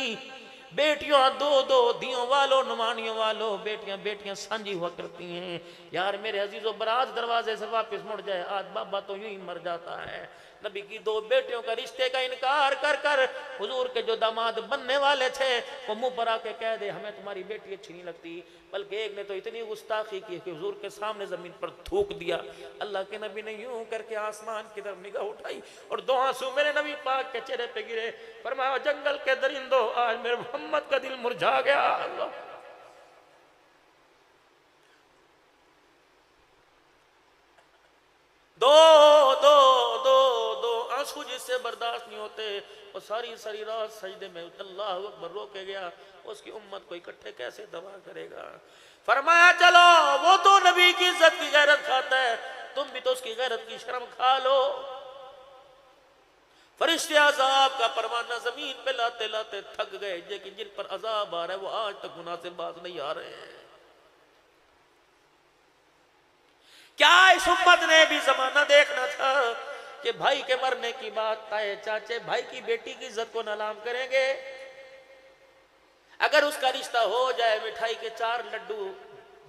बेटियों दो दो दियों वालों नुमानियों वालों, बेटियां बेटियां सांझी हुआ करती हैं। यार मेरे अजीजों, बारात दरवाजे से वापस मुड़ जाए, आज बाबा तो यूं ही मर जाता है। नबी की दो बेटियों का रिश्ते का इनकार कर कर हुजूर के जो दामाद बनने वाले थे, वो मुंह पर आके कह दे हमें तुम्हारी बेटी अच्छी नहीं लगती। बल्कि एक ने तो इतनी गुस्ताखी की कि हुजूर के सामने जमीन पर थूक दिया। अल्लाह के नबी ने यूं करके आसमान की तरफ निगाह उठाई और दो आंसू मेरे नबी पाक के चेहरे पे गिरे। फरमाया जंगल के दरिंदों, आज मेरे मोहम्मद का दिल मुरझा गया। अल्लाह दो दो दो दो आंसू जिससे बर्दाश्त नहीं होते, और सारी सारी रात सजदे में अल्लाह अकबर रो के गया। उसकी उम्मत को इकट्ठे कैसे दबा करेगा। फरमाया चलो, वो तो नबी की इज्जत की गैरत खाता है, तुम भी तो उसकी गैरत की शर्म खा लो। फरिश्ते अजाब का परवाना जमीन पे लाते लाते थक गए, लेकिन जिन पर अजाब आ रहा है वो आज तक गुनाह से बाज नहीं आ रहे हैं। क्या इस उम्मत ने भी जमाना देखना था कि भाई के मरने की बात ताए चाचे भाई की बेटी की इज्जत को नीलाम करेंगे? अगर उसका रिश्ता हो जाए, मिठाई के 4 लड्डू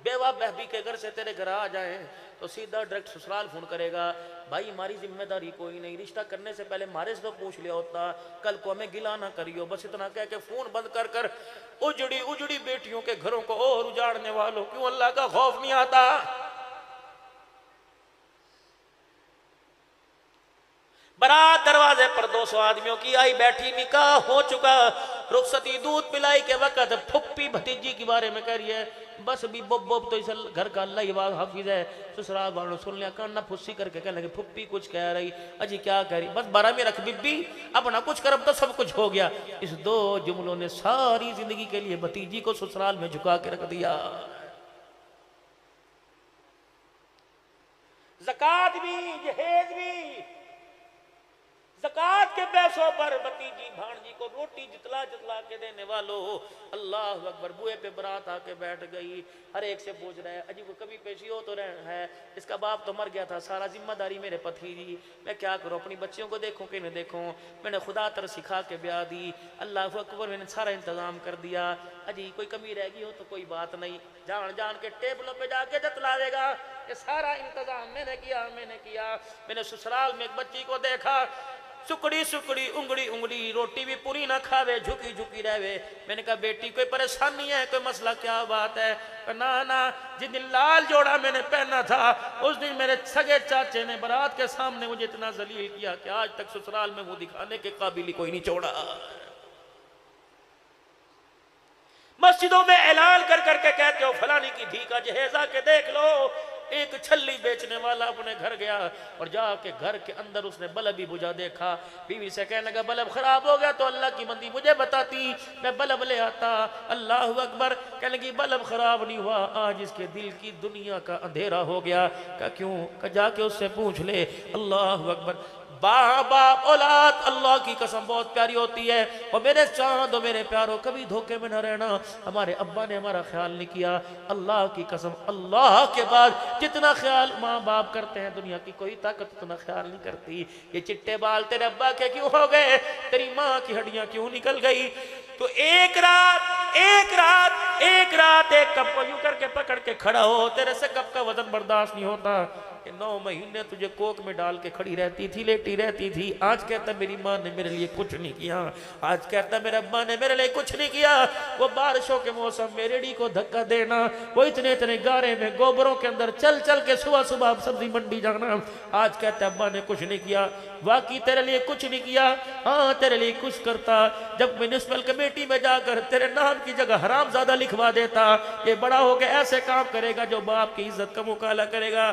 बेवा बहबी के घर से तेरे घर आ जाए, तो सीधा डायरेक्ट ससुराल फोन करेगा, भाई हमारी जिम्मेदारी कोई नहीं, रिश्ता करने से पहले हमारे से तो पूछ लिया होता, कल को हमें गिला ना करियो। बस इतना कह के फोन बंद कर कर उजड़ी उजड़ी बेटियों के घरों को और उजाड़ने वालों, क्यों अल्लाह का खौफ नहीं आता? बारात दरवाजे पर 200 आदमियों की आई बैठी, निकाह हो चुका, रुखसती दूध पिलाई के वक्त फुप्पी भतीजी के बारे में कह रही है, बस भी बोब बोब तो इस घर का अल्लाह ही हाफिज है। ससुराल वालों सुन लिया, कान ना फुस्सी करके कहने लगे फुप्पी कुछ कह रही, अजी क्या कह रही, बस 12 में रख बीबी, अब ना कुछ करब तो सब कुछ हो गया। इस 2 जुमलों ने सारी जिंदगी के लिए भतीजी को ससुराल में झुका के रख दिया। ज़कात भी, जहेज भी, ज़कात के पैसों पर भतीजी भाणजी को रोटी जितला जितला के देने वालों, अल्लाह अकबर। बुए पे बारात आके बैठ गई, हर एक से पूछ रहे अजी वो कभी पेशी हो तो रहे है, इसका बाप तो मर गया था, सारा जिम्मेदारी मेरे पति दी, मैं क्या करूँ, अपनी बच्चियों को देखूँ कि नहीं देखूँ। मैंने खुदा तर सिखा के ब्याह दी, अल्लाह अकबर, मैंने सारा इंतज़ाम कर दिया। अजी कोई कमी रह गई हो तो कोई बात नहीं, जान जान के टेबलों पे जाके जतलावेगा, ये सारा इंतज़ाम मैंने किया। मैंने ससुराल में एक बच्ची को देखा, सुकड़ी सुकड़ी उंगली उंगली, रोटी भी पूरी ना खावे, झुकी झुकी रहे। मैंने कहा बेटी कोई परेशानी है, कोई मसला, क्या बात है? ना ना, जिस दिन लाल जोड़ा मैंने पहना था उस दिन मेरे सगे चाचे ने बारात के सामने मुझे इतना जलील किया कि आज तक ससुराल में वो दिखाने के काबिल ही कोई नहीं छोड़ा। मस्जिदों में ऐलान कर करके कहते हो फलानी की धी का जहेजा के देख लो। एक छल्ली बेचने वाला अपने घर गया और जाके घर के अंदर उसने बल्ब भी बुझा देखा। बीवी से कहने लगा बल्ब खराब हो गया तो अल्लाह की बंदी मुझे बताती, मैं बल्ब ले आता। अल्लाह अकबर। कहने लगी बल्ब खराब नहीं हुआ, आज इसके दिल की दुनिया का अंधेरा हो गया। क्या क्यों? जाके उससे पूछ ले। अल्लाह अकबर। बाप औलाद अल्लाह की कसम बहुत प्यारी होती है। और मेरे चांद और मेरे प्यारों, कभी धोखे में न रहना। हमारे अब्बा ने हमारा ख्याल नहीं किया, अल्लाह की कसम, अल्लाह के बाद जितना ख्याल माँ बाप करते हैं दुनिया की कोई ताकत उतना ख्याल नहीं करती। ये चिट्टे बाल तेरे अब्बा के क्यों हो गए, तेरी माँ की हड्डियां क्यों निकल गई? तो एक रात एक कप को यूं करके पकड़ के खड़ा हो, तेरे से कप का वजन बर्दाश्त नहीं होता। 9 महीने तुझे कोक में डाल के खड़ी रहती थी, लेटी रहती थी। आज कहता मेरी माँ ने मेरे लिए कुछ नहीं किया, आज कहता मेरे अब्बा ने मेरे लिए कुछ नहीं किया। वो बारिशों के मौसम में रेड़ी को धक्का देना, वो इतने इतने गारे में गोबरों के अंदर चल चल के सुबह सुबह सब्जी मंडी जाना, आज कहता अब्बा ने कुछ नहीं किया। वाकई तेरे लिए कुछ नहीं किया, हाँ तेरे लिए कुछ करता। जब म्यूनिसिपल कमेटी में जाकर तेरे नाम की जगह हराम ज्यादा लिखवा देता, ये बड़ा हो गया ऐसे काम करेगा जो बाप की इज्जत का मुकाला करेगा।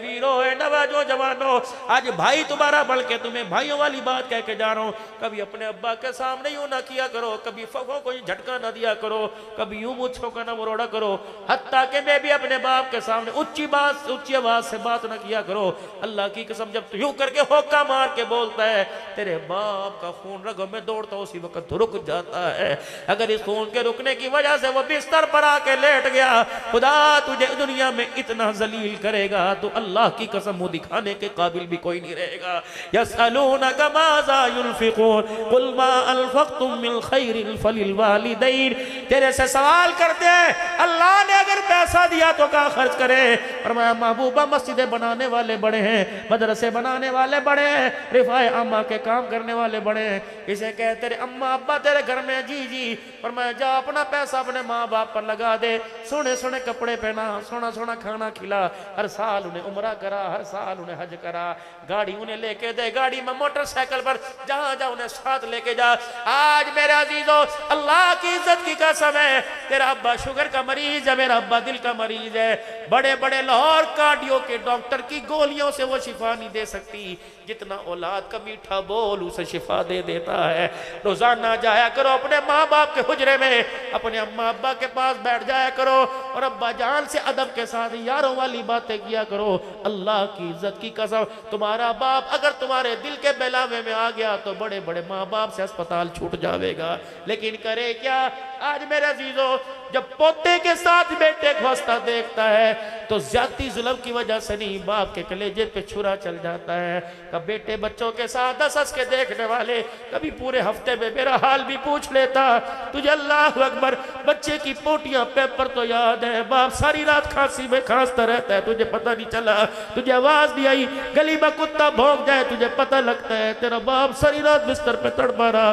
वीरो है नवाजो जवानो, आज भाई तुम्हारा बढ़ के तुम्हें भाइयों वाली बात कह के जा रहा हूँ। कभी अपने अब्बा के सामने यूं ना किया करो, कभी फफों को झटका ना दिया करो, कभी यूं मुझको का ना मरोड़ा करो। हत्ता के मैं भी अपने बाप के सामने ऊंची आवाज से बात ना किया करो। अल्लाह की कसम जब तू यूं करके होका मार के बोलता है, तेरे बाप का खून रगों में दौड़ता उसी वक्त रुक जाता है। अगर इस खून के रुकने की वजह से वो बिस्तर पर आके लेट गया, खुदा तुझे दुनिया में इतना जलील करेगा तो अल्लाह की कसम मुंह दिखाने के काबिल भी कोई नहीं रहेगा। यसअलूनका माज़ा युनफिकून कुल मा अनफक़्तुम मिन खैरिन फलिल वालिदैन। तेरे से सवाल करते हैं अल्लाह ने अगर पैसा दिया तो कहाँ खर्च करे? फरमाया महबूबा मस्जिदें बनाने वाले बड़े हैं, मदरसे बनाने वाले बड़े हैं, रिफाए अम्मा के काम करने वाले बड़े हैं। इसे कहते तेरे अम्मा अब्बा तेरे घर में जी जी, फरमाया जा अपना पैसा अपने माँ बाप पर लगा दे, सोने सोने कपड़े पहना, सोना सोना खाना खिला, हर साल उन्हें उम्रा करा, हर साल उन्हें हज करा, गाड़ी उन्हें लेके दे, गाड़ी में मोटरसाइकिल पर जहां जा उन्हें साथ लेके जा। आज मेरे अजीजों अल्लाह की इज्जत की कसम है, तेरा अब्बा शुगर का मरीज है, मेरा अब्बा दिल का मरीज है। बड़े बड़े लाहौर कार्डियो के डॉक्टर की गोलियों से वो शिफा नहीं दे सकती जितना औलाद का मीठा बोल उसे शिफा दे देता है। रोजाना जाया करो अपने माँ बाप के हुजरे में, अपने अम्मा अब्बा के पास बैठ जाया करो और अब्बा जान से अदब के साथ यारों वाली बातें किया करो। अल्लाह की इज्जत की कसम, तुम्हारा बाप अगर तुम्हारे दिल के बेलावे में आ गया तो बड़े बड़े माँ बाप से अस्पताल छूट जाएगा। लेकिन करे क्या? आज मेरे अजीजों जब पोते के साथ बेटे को हंसता देखता है तो ज्यादा जुल्म की वजह से नहीं, बाप के कलेजे पे छुरा चल जाता है। कब बेटे बच्चों के साथ हंस के देखने वाले कभी पूरे हफ्ते में मेरा हाल भी पूछ लेता। तुझे अल्लाह अकबर बच्चे की पोटियां पेपर तो याद है, बाप सारी रात खांसी में खांसता रहता है, तुझे पता नहीं चला, तुझे आवाज नहीं आई, गली में कुत्ता भौंक जाए तुझे पता लगता है, तेरा बाप सारी रात बिस्तर पे तड़पा रहा।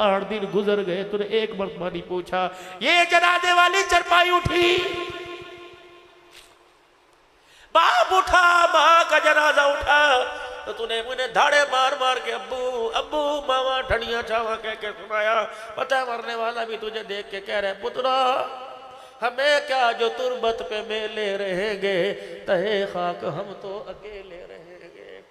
8 दिन गुजर गए, तूने एक मरतबा नहीं पूछा। ये जनाजे वाली चरपाई उठी, बाप उठा, माँ का जनाजा उठा तो तूने मुझे धाड़े मार मार के अब्बू अब्बू मामा ठड़िया छावा कह के सुनाया। पता मरने वाला भी तुझे देख के कह रहे पुत्रा हमें क्या जो तुरबत पे मेले रहेंगे, तहे खाक हम तो अकेले रहेंगे।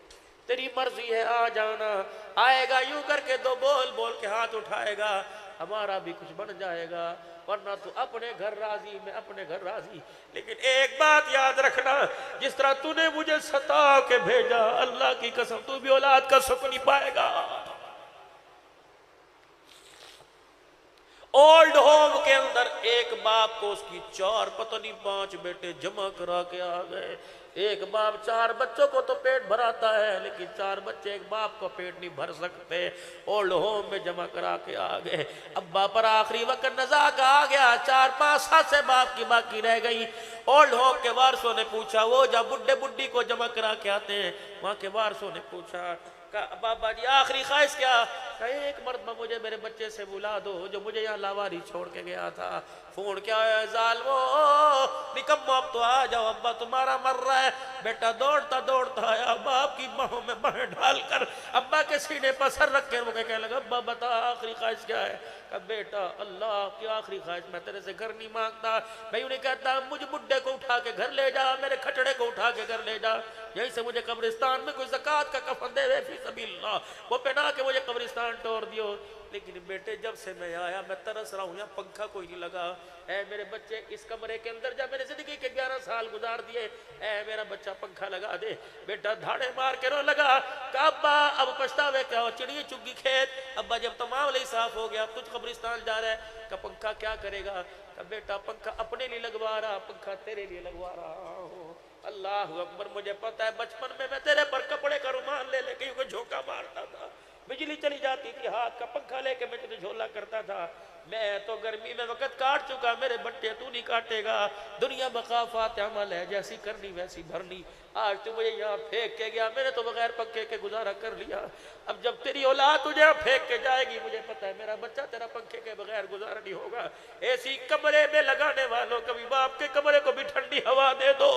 तेरी मर्जी है आ जाना। आएगा यूं करके 2 बोल बोल के हाथ उठाएगा, हमारा भी कुछ बन जाएगा, वरना तू अपने घर राजी, मैं अपने घर राजी। लेकिन एक बात याद रखना, जिस तरह तूने मुझे सता के भेजा, अल्लाह की कसम तू भी औलाद का सुख नहीं पाएगा। ओल्ड होम के अंदर एक बाप को उसकी 4 पता नहीं 5 बेटे जमा करा के आ गए। एक बाप 4 बच्चों को तो पेट भराता है, लेकिन 4 बच्चे एक बाप को पेट नहीं भर सकते। ओल्ड होम में जमा करा के आ गए। अब्बा पर आखिरी वक्त नज़ा का आ गया, 4-5 साल से बाप की बाकी रह गई। ओल्ड होम के वारसों ने पूछा, वो जब बुढ़े बुढ़ी को जमा करा के आते हैं, वहां के वारसों ने पूछा, बाबा जी आखिरी ख्वाहिश क्या? एक मर्तबा मुझे मेरे बच्चे से बुला दो जो मुझे यहाँ लावारी छोड़ के गया था। फोन क्या है जालमो, निकम्मो अब तो आ जाओ, अब्बा तुम्हारा मर रहा है। बेटा दौड़ता दौड़ता आया, बाप की बाहों में बाहें डालकर अब्बा के सीने पर सर रख के मुझे कहने लगा, अब्बा बता आखिरी ख्वाहिश क्या है? कहा बेटा अल्लाह की आखिरी ख्वाहिश, मैं तेरे से घर नहीं मांगता, मैं यूं नहीं कहता मुझे बुढ़े को उठा के घर ले जा, मेरे खटड़े को उठा के घर ले जा, यहीं से मुझे कब्रिस्तान में कोई ज़कात का कफन दे फी सबीलिल्लाह, वो पहना के मुझे कब्रिस्तान तोड़ दियो। लेकिन बेटे जब से मैं आया मैं तरस रहा हूँ, यहाँ पंखा कोई नहीं लगा। ऐ मेरे बच्चे इस कमरे के अंदर जा, मैंने जिंदगी के 11 साल गुजार दिए, ऐ मेरा बच्चा पंखा लगा दे। बेटा धाड़े मार के रो लगा, अब्बा अब पछतावे क्या हो, चिड़िया चुग्गी खेत, अब्बा जब तमाम नहीं साफ हो गया, तुझ कब्रिस्तान जा रहा है, का पंखा क्या करेगा? का बेटा पंखा अपने लिए लगवा रहा, पंखा तेरे लिए लगवा रहा हूँ। अल्लाह अकबर, मुझे पता है बचपन में मैं तेरे पर कपड़े का रुमाल ले लेके यूं झोंका मारता था, बिजली चली जाती थी, हाथ का पंखा लेके मैं तुझे झोला करता था। मैं तो गर्मी में वक्त काट चुका, मेरे बट्टे तू नहीं काटेगा। दुनिया मकाफात अमल है, जैसी करनी वैसी भरनी। आज तू मुझे यहाँ फेंक के गया, मैंने तो बगैर पंखे के गुजारा कर लिया। अब जब तेरी औलाद तुझे यहाँ फेंक के जाएगी, मुझे पता है मेरा बच्चा तेरा पंखे के बगैर गुजारा नहीं होगा। ऐसी कमरे में लगाने वालों, कभी बाप के कमरे को भी ठंडी हवा दे दो।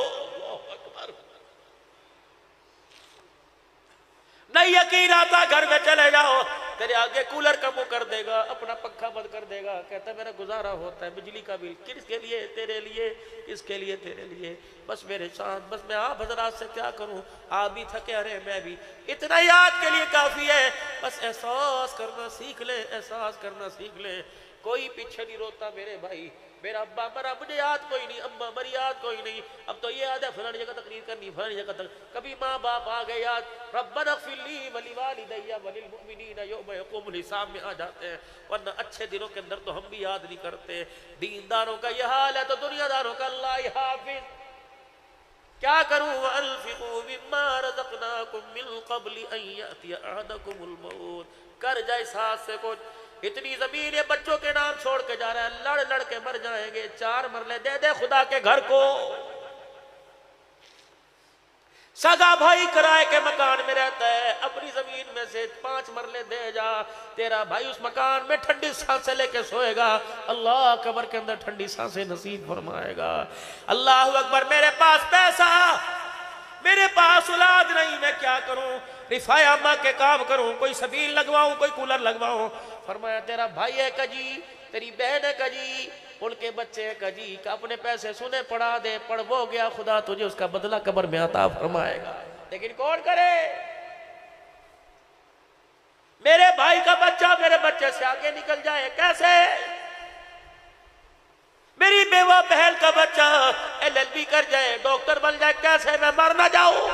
नहीं यकीन आता घर में चले जाओ, तेरे आगे कूलर का मुंह कर देगा, अपना पंखा बंद कर देगा, कहता है मेरा गुजारा होता है, बिजली का बिल किसके लिए? तेरे लिए। किसके लिए? तेरे लिए। बस मेरे साथ, बस मैं आप हजरात से क्या करूं, आप भी थके, अरे मैं भी, इतना याद के लिए काफी है। बस एहसास करना सीख ले, एहसास करना सीख ले। कोई पीछे नहीं रोता मेरे भाई, मेरा अब्बा मरा मुझे याद कोई नहीं, अम्मा मरी याद कोई नहीं, अब तो ये याद है फलानी जगह तकरीर करनी, फलानी जगह तक, कभी माँ बाप आ गए याद, रब्बना इग़फिरली वलिवालिदैया वलिलमुमिनीना यौम यक़ूमुल हिसाब में आ जाते हैं। वरना अच्छे दिनों के अंदर तो हम भी याद नहीं करते। दीनदारों का यह हाल है तो दुनियादारों का अल्लाह हाफिज। क्या करूं? अनफिकू मिम्मा रज़क़नाकुम मिन क़ब्लि अन यअतिया अहदकुमुल मौत। कर जाए साथ से कुछ, इतनी जमीन ये बच्चों के नाम छोड़ के जा रहा है, लड़ लड़ के मर जाएंगे। 4 मरले दे दे खुदा के घर को। सगा भाई किराए के मकान में रहता है, अपनी जमीन में से 5 मरले दे जा, तेरा भाई उस मकान में ठंडी सांसें लेके सोएगा, अल्लाह कब्र के अंदर ठंडी सांसें नसीब फरमाएगा। अल्लाह अकबर। मेरे पास पैसा, मेरे पास औलाद नहीं, मैं क्या करूं? रिफाय अम्मा के काम करूं, कोई सबील लगवाऊं, कोई कूलर लगवाऊं। फरमाया तेरा भाई है कजी, तेरी बहन है कजी, उनके बच्चे हैं कजी, का अपने पैसे सुने पढ़ा दे, पढ़ वो गया, खुदा तुझे उसका बदला कब्र में अता फरमाएगा। लेकिन कौन करे? मेरे भाई का बच्चा मेरे बच्चे से आगे निकल जाए कैसे? मेरी बेवा बहन का बच्चा LLB कर जाए, डॉक्टर बन जाए, कैसे मैं मर ना जाऊं?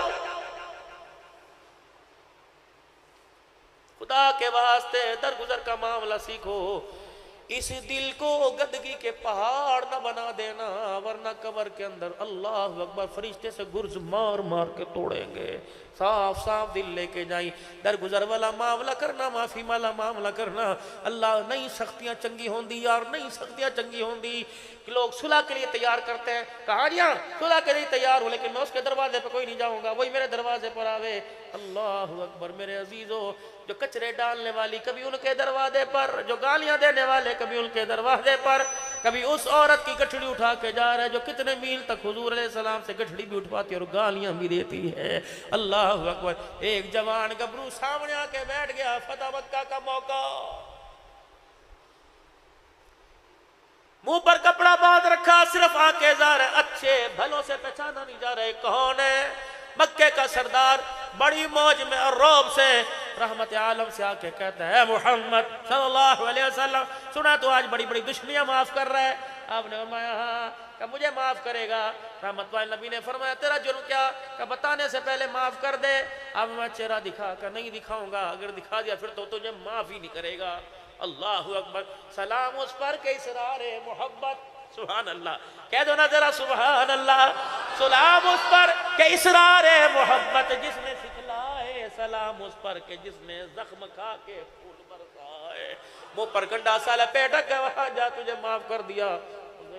खुदा के वास्ते दरगुजर का मामला सीखो। इस दिल को गंदगी के पहाड़ न बना देना, वरना कब्र के अंदर अल्लाह अकबर फरिश्ते से गुर्ज मार मार के तोड़ेंगे। साफ साफ दिल लेके जाई, दरगुजर वाला मामला करना, माफी वाला मामला करना। अल्लाह नई सख्तियां चंगी होंगी यार, नई सख्तियां चंगी होंगी। लोग सुलह के लिए तैयार करते हैं, कहानियां सुलह के लिए तैयार हो, लेकिन मैं उसके दरवाजे पर कोई नहीं जाऊंगा, वही मेरे दरवाजे पर आवे। अल्लाह अकबर। मेरे अजीजों, जो कचरे डालने वाली कभी उनके दरवाजे पर, जो गालियां देने वाले कभी उनके दरवाजे पर, कभी उस औरत की गठड़ी उठा के जा रहा है जो कितने मील तक हुजूर अलैहिस्सलाम से गठड़ी भी उठवाती है और गालियां भी देती है। अल्लाह अकबर। एक जवान गबरू सामने आके बैठ गया, फतह मक्का का मौका, मुंह पर कपड़ा बांध रखा, सिर्फ आंखें ज़ाहिर है, अच्छे भलों से पहचाना नहीं जा रहे कौन है। मक्के का सरदार बड़ी मौज में और रौब से रहमत आलम से आके कहता है, मोहम्मद सल्लल्लाहु अलैहि वसल्लम सुना तो आज बड़ी बड़ी दुश्मनियां माफ कर रहा है। आपने फरमाया हाँ, क्या मुझे माफ करेगा? रहमत वाले नबी ने फरमाया तेरा जुर्म क्या? क्या बताने से पहले माफ कर दे। अब मैं चेहरा दिखा कर नहीं दिखाऊंगा, अगर दिखा दिया फिर तो तुझे माफ ही नहीं करेगा। अल्लाह अकबर, सलाम उस पर के इसरारे मोहब्बत, सुभान अल्लाह, कह दो ना जरा सुभान अल्लाह। सलाम उस पर के इसरारे मोहब्बत जिसने सिखलाए, सलाम उस पर के जिसने जख्म खा के फूल बरसाए। मुंह पर गड्ढा सा लपेटा के वहां जा तुझे माफ कर दिया,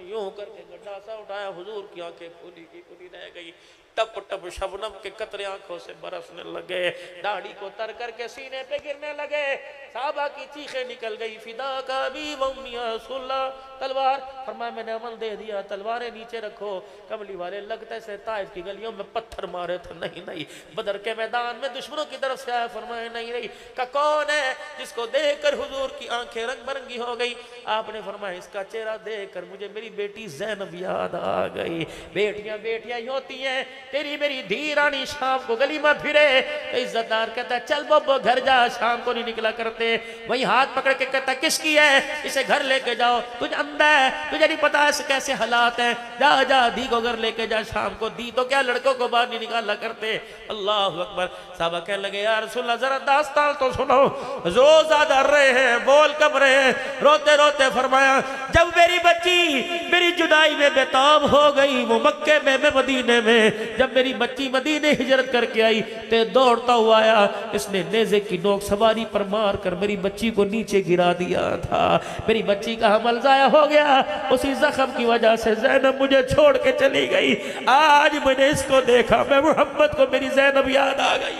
यूं करके गड्ढा सा उठाया, हुजूर की आंखें फूली की फूली रह गई। टप टप शबनम के कतरे आंखों से बरसने लगे, दाढ़ी को तर करके सीने पे गिरने लगे। साहबा की चीखें निकल गई, फिदा का भी वमिया सुल्ला, तलवार। फरमाया मैंने अमल दे दिया, तलवारें नीचे रखो। कमली वाले लगते से ताइफ की गलियों में पत्थर मारे थे, नहीं नहीं। बदर के मैदान में दुश्मनों की तरफ से आया, फरमाया नहीं नहीं। का कौन है जिसको देखकर हुजूर की आंखें रंग बिरंगी हो गई? आपने फरमाया इसका चेहरा देखकर मुझे मेरी बेटी ज़ैनब याद आ गई। बेटियां बेटियां ही होती हैं। तेरी मेरी धी रानी शाम को गली में फिरे, इज्जतदार कहता चल बब्बो घर जा, शाम को नहीं निकला करते। वही हाथ पकड़ के कहता किसकी है, इसे घर लेके जाओ, तुझे अंधा है, तुझे नहीं पता ऐसे कैसे हालात हैं, जा जा धी को घर लेके जा शाम को। दी तो क्या लड़कों को बाहर नहीं निकाला करते। अल्लाह अकबर। साहबा कहने लगे यार रसूलल्लाह जरा दास्तान तो सुनो। रोज ज्यादा रहे हैं, बोल कब रहे हैं। रोते रोते फरमाया जब मेरी बच्ची मेरी जुदाई में बेताब हो गई, वो मक्के में मैं मदीने में, जब मेरी बच्ची मदीने हिजरत करके आई तो दौड़ता हुआ आया, इसने नेज़े की नोक सवारी पर मार कर मेरी बच्ची को नीचे गिरा दिया था। मेरी बच्ची का हमल जाया हो गया, उसी जख्म की वजह से ज़ैनब मुझे छोड़ के चली गई। आज मैंने इसको देखा, मैं मोहम्मद को मेरी ज़ैनब याद आ गई।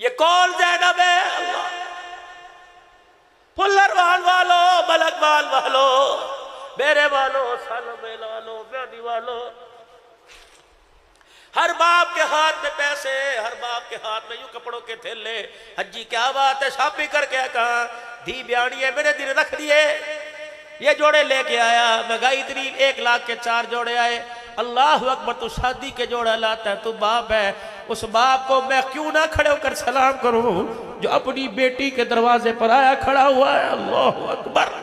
ये कौन ज़ैनब है? अल्लाह। फुल्लरवाल वालों, मलकवाल वालों, मेरे वालों, सालमेल वालों, ब्यादी वालों, हर बाप के हाथ में पैसे, हर बाप के हाथ में यूं कपड़ों के थैले। हज्जी क्या बात है, शॉपिंग करके कहा धी ब्याणी है, मैंने दिन रख दिए, ये जोड़े लेके आया। महंगाई इतनी, 1 लाख के 4 जोड़े आए। अल्लाह अकबर, तू शादी के जोड़ा लाता है, तू बाप है। उस बाप को मैं क्यों ना खड़े होकर सलाम करूं जो अपनी बेटी के दरवाजे पर आया खड़ा हुआ है। अल्लाह अकबर।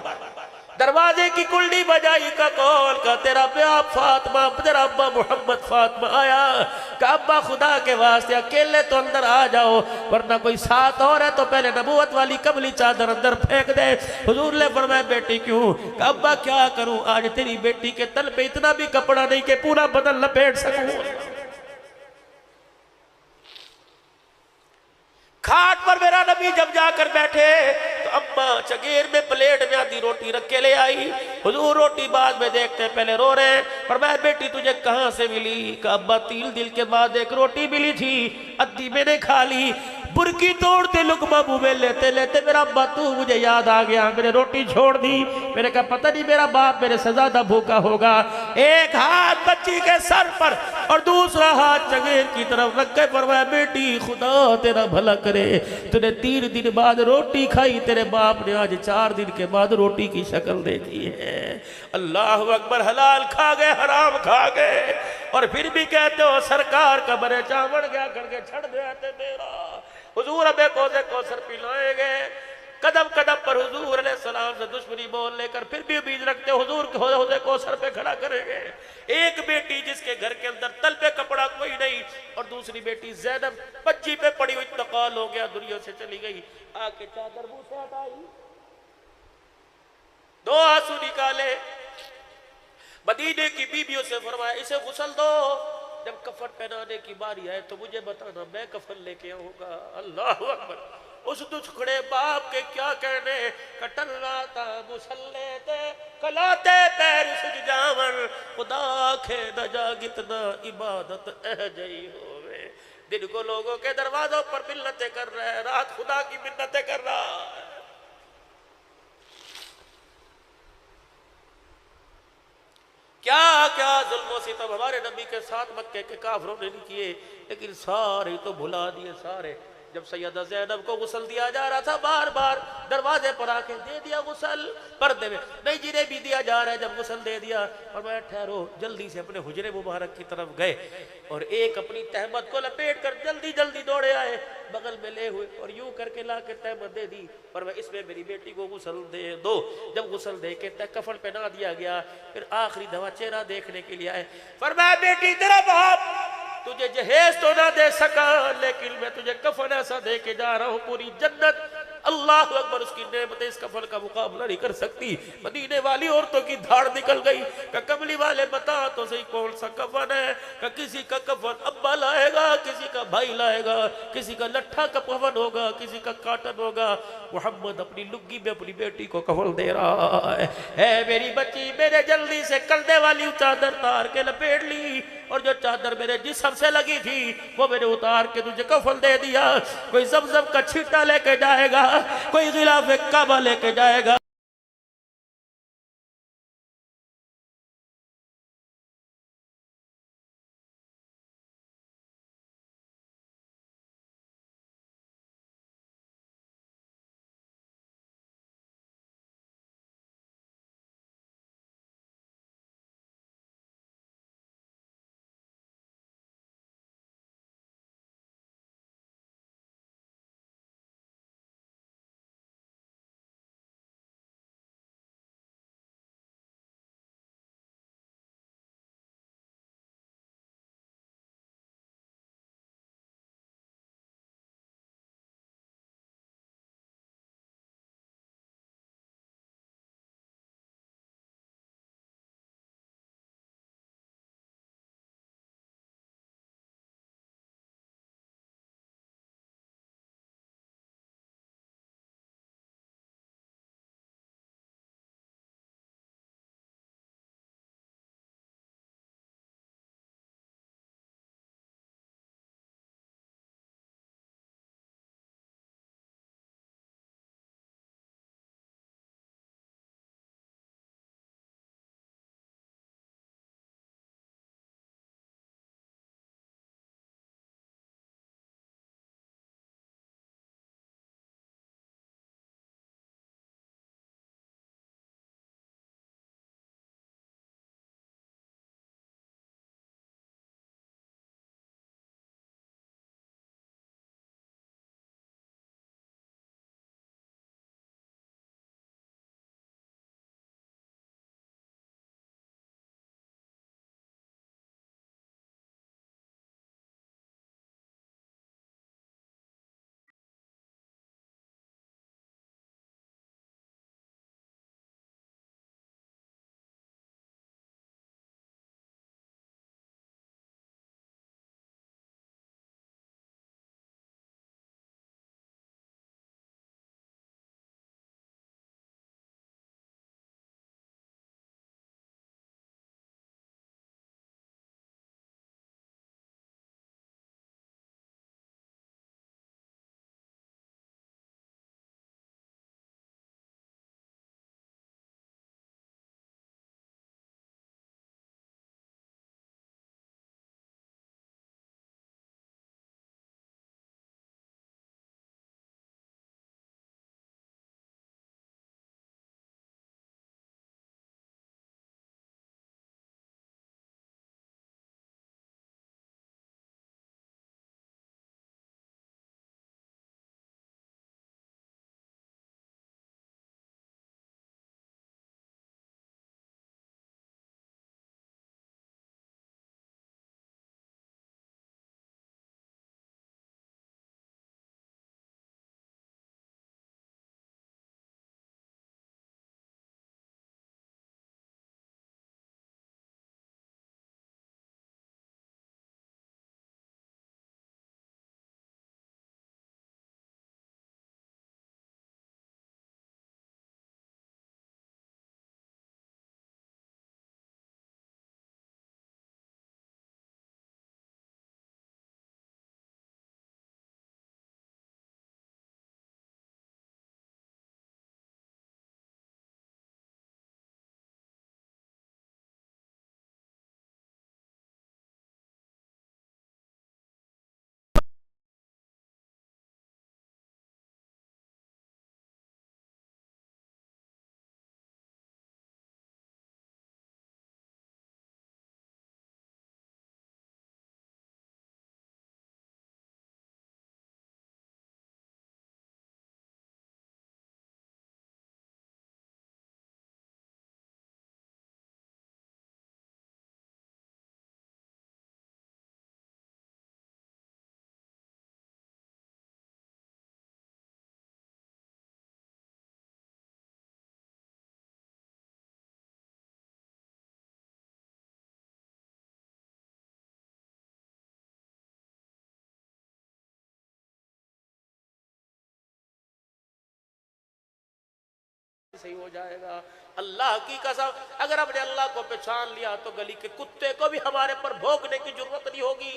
दरवाजे की कुंडी बजाई का कौल का तेरा बाप फातिमा, तेरा अब्बा मोहम्मद फातिमा आया। का अब्बा खुदा के वास्ते अकेले तो अंदर आ जाओ, वरना कोई साथ और है तो पहले नबूवत वाली कमली चादर अंदर फेंक दे। हुजूर ने फरमाया बेटी क्यों? का अब्बा क्या करूं, आज तेरी बेटी के तल पे इतना भी कपड़ा नहीं कि पूरा बदन लपेट सकूं। खाट पर मेरा नबी जब जाकर बैठे तो अम्मा चगेर में प्लेट में आधी रोटी रख के ले आई। हुजूर रोटी बाद में देखते पहले रो रहे। पर मैं बेटी तुझे कहां से मिली? का अब्बा 3 दिन के बाद एक रोटी मिली थी, अद्धी मैंने खा ली। बुरकी तोड़ते लुकमा मुंह में लेते लेते मेरा अब्बा तू मुझे याद आ गया, मैंने रोटी छोड़ दी। मैंने कहा पता नहीं मेरा बाप मेरे से ज्यादा भूखा होगा। एक हाथ बच्ची के सर पर और दूसरा हाथ चगेर की तरफ रख के फरमाया बेटी खुदा तेरा भला करे, तूने 3 दिन बाद रोटी खाई, तेरे बाप ने आज 4 दिन के बाद रोटी की शक्ल देखी है। अल्लाह अकबर। हलाल खा गए, हराम खा गए, और फिर भी कहते हो सरकार का बरे चावड़ गया करके छड़ देते मेरा। हुजूर अबे कोसे कोसर पिलाएंगे, कदम कदम पर हुजूर अलैहि सलाम से दुश्मनी बोल लेकर फिर भी उम्मीद रखते हुजूर के कोसर पे खड़ा करेंगे। एक बेटी जिसके घर के अंदर तल पे कपड़ा कोई नहीं, और दूसरी बेटी ज़ैनब बच्ची पे पड़ी हुई, इंतकाल हो गया, दुनिया से चली गई। आके चादर मुंह से हटाई, 2 आंसू निकाले, मदीने की बीबियों से फरमाया इसे गुस्ल दो, जब कफन पहनाने की बारी आए तो मुझे बताना, मैं कफन लेके आऊंगा। अल्लाह अकबर। उस दुखड़े बाप के क्या कहने, कटलना था मुसल्ले ते कलाते पैर सुज जावन, खुदा खे न जा कितना इबादत एह जई होवे। दिन को लोगों के दरवाजों पर मिन्नतें कर रहा है, रात खुदा की मिन्नतें कर रहा है। क्या क्या जुल्म सितम हमारे नबी के साथ मक्के के काफिरों ने नहीं किए, लेकिन सारे तो भुला दिए सारे। जब सैयदा ज़ैनब को गुस्ल दिया जा रहा था, बार बार दरवाजे पर आके दे दिया गुस्ल, पर्दे में नहीं जिन्हें भी दिया जा रहा है, जब गुस्ल दे दिया और मैं ठहरो, जल्दी से अपने हुजरे मुबारक की तरफ गए और एक अपनी तहमत को लपेट कर जल्दी जल्दी दौड़े आए, बगल में ले हुए और यूं करके ला के तहमत दे दी और मैं इसमें मेरी बेटी को गुस्ल दे दो। जब गुस्ल दे के तक कफन पहना दिया गया, फिर आखिरी दफा चेहरा देखने के लिए आए, फरमाया बेटी तेरा बाप तुझे जहेज तो ना दे सका, लेकिन मैं तुझे कफन ऐसा दे के जा रहा हूं, पूरी जन्नत अल्लाह अकबर उसकी नेमतें इस कफन का मुकाबला नहीं कर सकती। मदीने वाली औरतों की धाड़ निकल गई कि कमली वाले बता तो सही कौन सा कफन है, कि किसी का कफन अब्बा लाएगा, किसी का भाई लाएगा, किसी का लट्ठा का कफन होगा, किसी का काटन होगा। मोहम्मद अपनी लुग्गी में अपनी बेटी को कफन दे रहा है मेरी बच्ची मेरे जल्दी से कंधे वाली चादर तार के लपेट ली और जो चादर मेरे जिस्म से लगी थी वो मैंने उतार के तुझे कफन दे दिया। कोई ज़मज़म का छींटा लेके जाएगा, कोई गिलाफ़े काबा लेके जाएगा। सही हो जाएगा। अल्लाह की कसम, अगर हमने अल्लाह को पहचान लिया तो गली के कुत्ते को भी हमारे पर भौंकने की जरूरत नहीं होगी।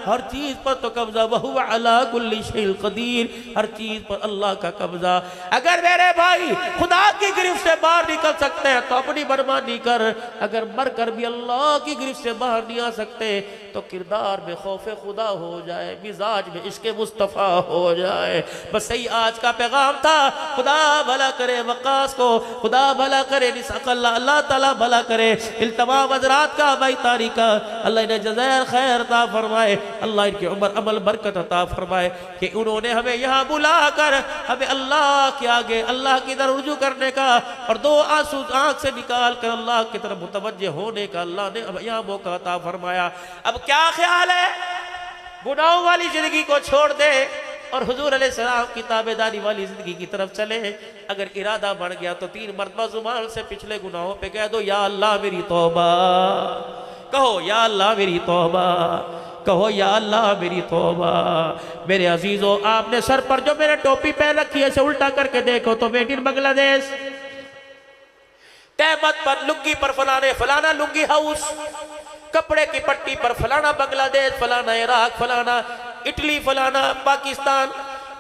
हर चीज पर तो कब्जा, वहुवा अला कुल्ली शैइन कदीर, हर चीज पर अल्लाह का कब्जा। अगर मेरे भाई खुदा की गिरफ्त से बाहर निकल सकते हैं तो अपनी बर्बादी कर, अगर मर कर भी अल्लाह की गिरफ्त से बाहर नहीं आ सकते तो किरदार में खौफ खुदा हो जाए, मिजाज में इश्क मुस्तफ़ा हो जाए। बस सही आज का पैगाम था। खुदा भला करे वक़ास को, खुदा भला करे निसाकल्ला, अल्लाह ताला भला करे इन तमाम हज़रात का, भाई तारीख का, अल्लाह इन्हें जज़ायर खैर अता फरमाए, अल्लाह इनकी उम्र अमल बरकत अता फरमाए कि उन्होंने हमें यहाँ बुला कर हमें अल्लाह के आगे अल्लाह की तरफ रुजू करने का और दो आंसू आंख से निकाल कर अल्लाह की तरफ मुतवज्जे होने का अल्लाह ने हमें यहाँ मौका अता फरमाया। अब क्या ख्याल है, गुनाहों वाली जिंदगी को छोड़ दे और हुजूर अलैहिस्सलाम की ताबेदारी वाली जिंदगी की तरफ चले। अगर इरादा बन गया तो 3 मरतबा जुबान से पिछले गुनाहों पे कह दो, या अल्लाह मेरी तौबा, कहो या अल्लाह मेरी तौबा, कहो या अल्लाह मेरी तौबा। मेरे अजीजों, आपने सर पर जो मेरे टोपी पहन रखी है, उल्टा करके देखो तो मेड इन बांग्लादेश, तहमत पर लुंगी पर फलाने फलाना लुंगी हाउस, कपड़े की पट्टी पर फलाना बांग्लादेश, फलाना इराक, फलाना इटली, फलाना पाकिस्तान,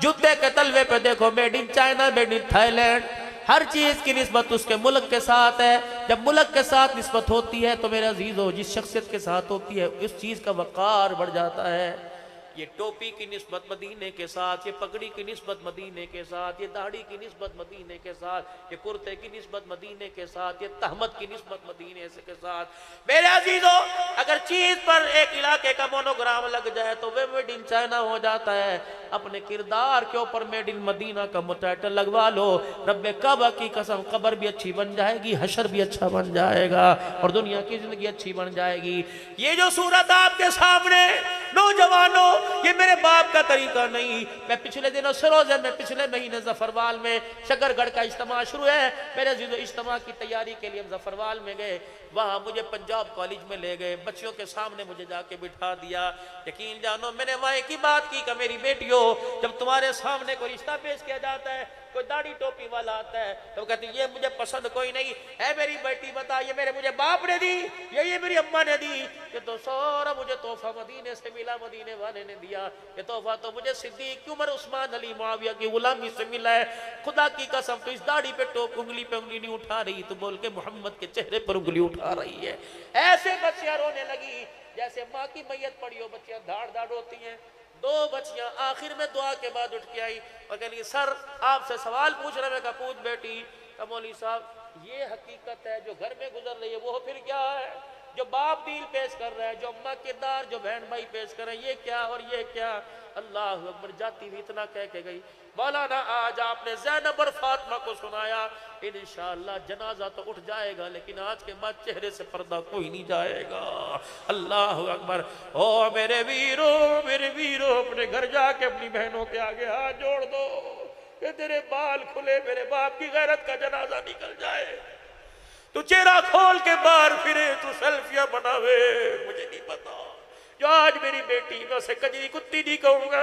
जूते के तलवे पे देखो made in China, made in Thailand. हर चीज की निस्बत उसके मुल्क के साथ है। जब मुल्क के साथ निस्बत होती है तो मेरे अजीजों, जिस शख्सियत के साथ होती है उस चीज का वक़ार बढ़ जाता है। ये टोपी की निस्बत मदीने के साथ, ये पगड़ी की निस्बत मदीने के साथ, ये दाढ़ी की निस्बत मदीने के साथ, ये कुर्ते की निस्बत मदीने के साथ, ये तहमत की निस्बत मदीने के साथ। मेरे अजीजों, अगर चीज पर एक इलाके का मोनोग्राम लग जाए तो वे मेड इन चाइना हो जाता है। अपने किरदार के ऊपर मेड इन मदीना का टाइटल लगवा लो, रब्बे काबा की कसम, कब्र भी अच्छी बन जाएगी, हशर भी अच्छा बन जाएगा और दुनिया की जिंदगी अच्छी बन जाएगी। ये जो सूरत आपके सामने, नौजवानों, ये मेरे बाप का तरीका नहीं। मैं पिछले दिनों सरोजे में, पिछले महीने जफरवाल में शकरगढ़ का इज्तिमा शुरू है, मेरे इज्तिमा की तैयारी के लिए हम जफरवाल में गए। वहां मुझे पंजाब कॉलेज में ले गए, बच्चियों के सामने मुझे जाके बिठा दिया। यकीन जानो, मैंने वहां एक ही बात की कि मेरी बेटियों, जब तुम्हारे सामने कोई रिश्ता पेश किया जाता है, कोई दाढ़ी टोपी वाला आता है तो कहती ये मुझे पसंद कोई नहीं है, मेरी बेटी बता ये मुझे बाप ने दी, ये मेरी अम्मा ने दी, ये तो सारा मुझे तोहफा मदीने से मिला, मदीने वाले ने दिया, ये तोहफा तो मुझे सिद्दीक उमर उस्मान अली मुआविया की गुलामी से मिला है। खुदा की कसम, तो इस दाढ़ी पे उंगली पे उंगली नहीं उठा रही तो बोल के मोहम्मद के चेहरे पर उंगली उठा रही है। ऐसे बच्चियां रोने लगी जैसे माँ की मैयत पड़ी हो, बच्चियां धाड़ धाड़ होती हैं। 2 बच्चियां आखिर में दुआ के बाद उठ के आई और कह रही सर आपसे सवाल पूछ रहे। मैं कहा पूछ बेटी। मौलवी साहब, ये हकीकत है जो घर में गुजर रही है, वो फिर क्या है? जो बाप दिल पेश कर रहा है, जो अम्मा किरदार, जो बहन भाई पेश कर रहे हैं, ये क्या और ये क्या? अल्लाह अकबर। जाती भी इतना कह के गई, मौलाना आज आपने ज़ैनब और फातिमा को सुनाया, इंशाअल्लाह जनाजा तो उठ जाएगा लेकिन आज के बाद चेहरे से पर्दा कोई नहीं जाएगा। अल्लाह अकबर। ओ मेरे वीरों, अपने घर जाके अपनी बहनों के आगे हाथ जोड़ दो कि तेरे बाल खुले, मेरे बाप की गैरत का जनाजा निकल जाए, तू चेहरा खोल के बाहर फिरे, तू सेल्फियां बनावे। मुझे नहीं पता जो आज मेरी बेटी, मैं उसे कजरी कुत्ती नहीं कहूंगा,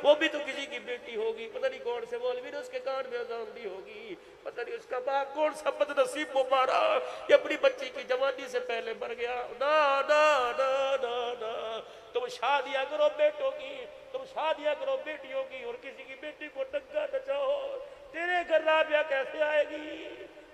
वो भी तो किसी की बेटी होगी, पता नहीं कौन से मौलवी ने उसके कान में अज़ान दी होगी, पता नहीं उसका बाप कौन सा बदनसीब वो मारा ये अपनी बच्ची की जवानी से पहले मर गया। ना ना ना ना ना, तुम शादियां करो बेटों की, तुम शादियां करो बेटियों की, और किसी की बेटी को डंगा नचाओ, तेरे घर राबिया कैसे आएगी,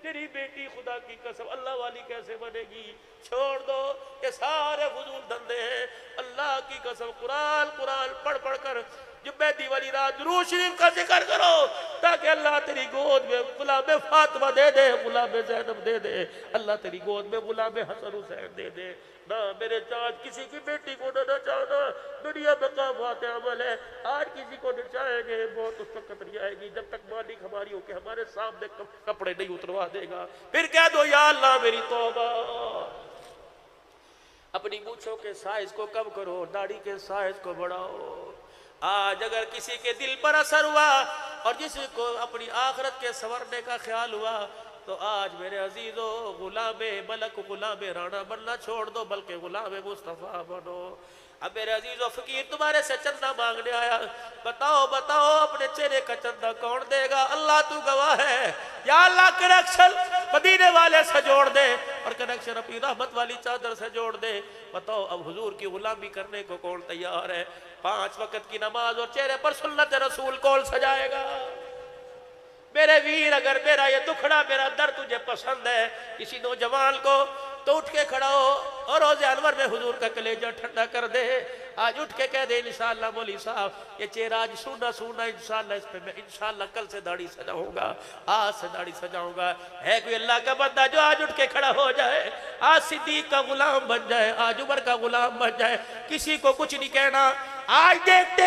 तेरी बेटी खुदा की कसम अल्लाह वाली कैसे बनेगी। छोड़ दो ये सारे फजूल धंधे हैं, अल्लाह की कसम कुरान कुरान पढ़ पढ़ कर जुम्मे वाली रात दुरूद शरीफ का जिक्र करो, ताकि अल्लाह तेरी गोद में गुलाब फातिमा दे दे, गुलाब ज़ैनब दे दे, अल्लाह तेरी गोद में गुलाब हसन हुसैन दे दे। ना मेरे चाँद किसी की बेटी को न नचाना, दुनिया में काफात अमल है, आज किसी को नचाएंगे बहुत उस वक्त नहीं आएगी जब तक मालिक हमारी होके हमारे सामने कपड़े नहीं उतरवा देगा। फिर कह दो या अल्लाह मेरी तौबा। अपनी मूंछों के साइज को कम करो, दाढ़ी के साइज को बढ़ाओ। आज अगर किसी के दिल पर असर हुआ और जिसको अपनी आखिरत के संवरने का ख्याल हुआ, तो आज मेरे अजीजों गुलाबे मलक गुलाबे राणा बनना छोड़ दो, बल्कि गुलाबे मुस्तफ़ा बनो। अब मेरे अजीजों फकीर तुम्हारे से चंदा मांगने आया, बताओ बताओ अपने चेहरे का चंदा कौन देगा। अल्लाह तू गवाह है, या अल्लाह कनेक्शन मदीने वाले से जोड़ दे और कनेक्शन अपनी रहमत वाली चादर से जोड़ दे। बताओ अब हुजूर की गुलामी करने को कौन तैयार है। 5 वक्त की नमाज और चेहरे पर सुन्नत रसूल कौन सजाएगा। मेरे वीर अगर मेरा ये दुखड़ा मेरा दर्द तुझे पसंद है, किसी नौजवान को तो उठ के खड़ा हो और रोज़े अनवर में हुजूर का कलेजा ठंडा कर दे। आज उठ के कह दे इंशाअल्लाह मौली साहब ये चेहरा आज सूना सूना, इंशाअल्लाह इस पे मैं इंशाअल्लाह कल से दाढ़ी सजाऊंगा, आज से दाढ़ी सजाऊंगा। है कोई अल्लाह का बंदा जो आज उठ के खड़ा हो जाए, आज सिद्दीक का गुलाम बन जाए, आज उमर का गुलाम बन जाए, किसी को कुछ नहीं कहना। आज देखते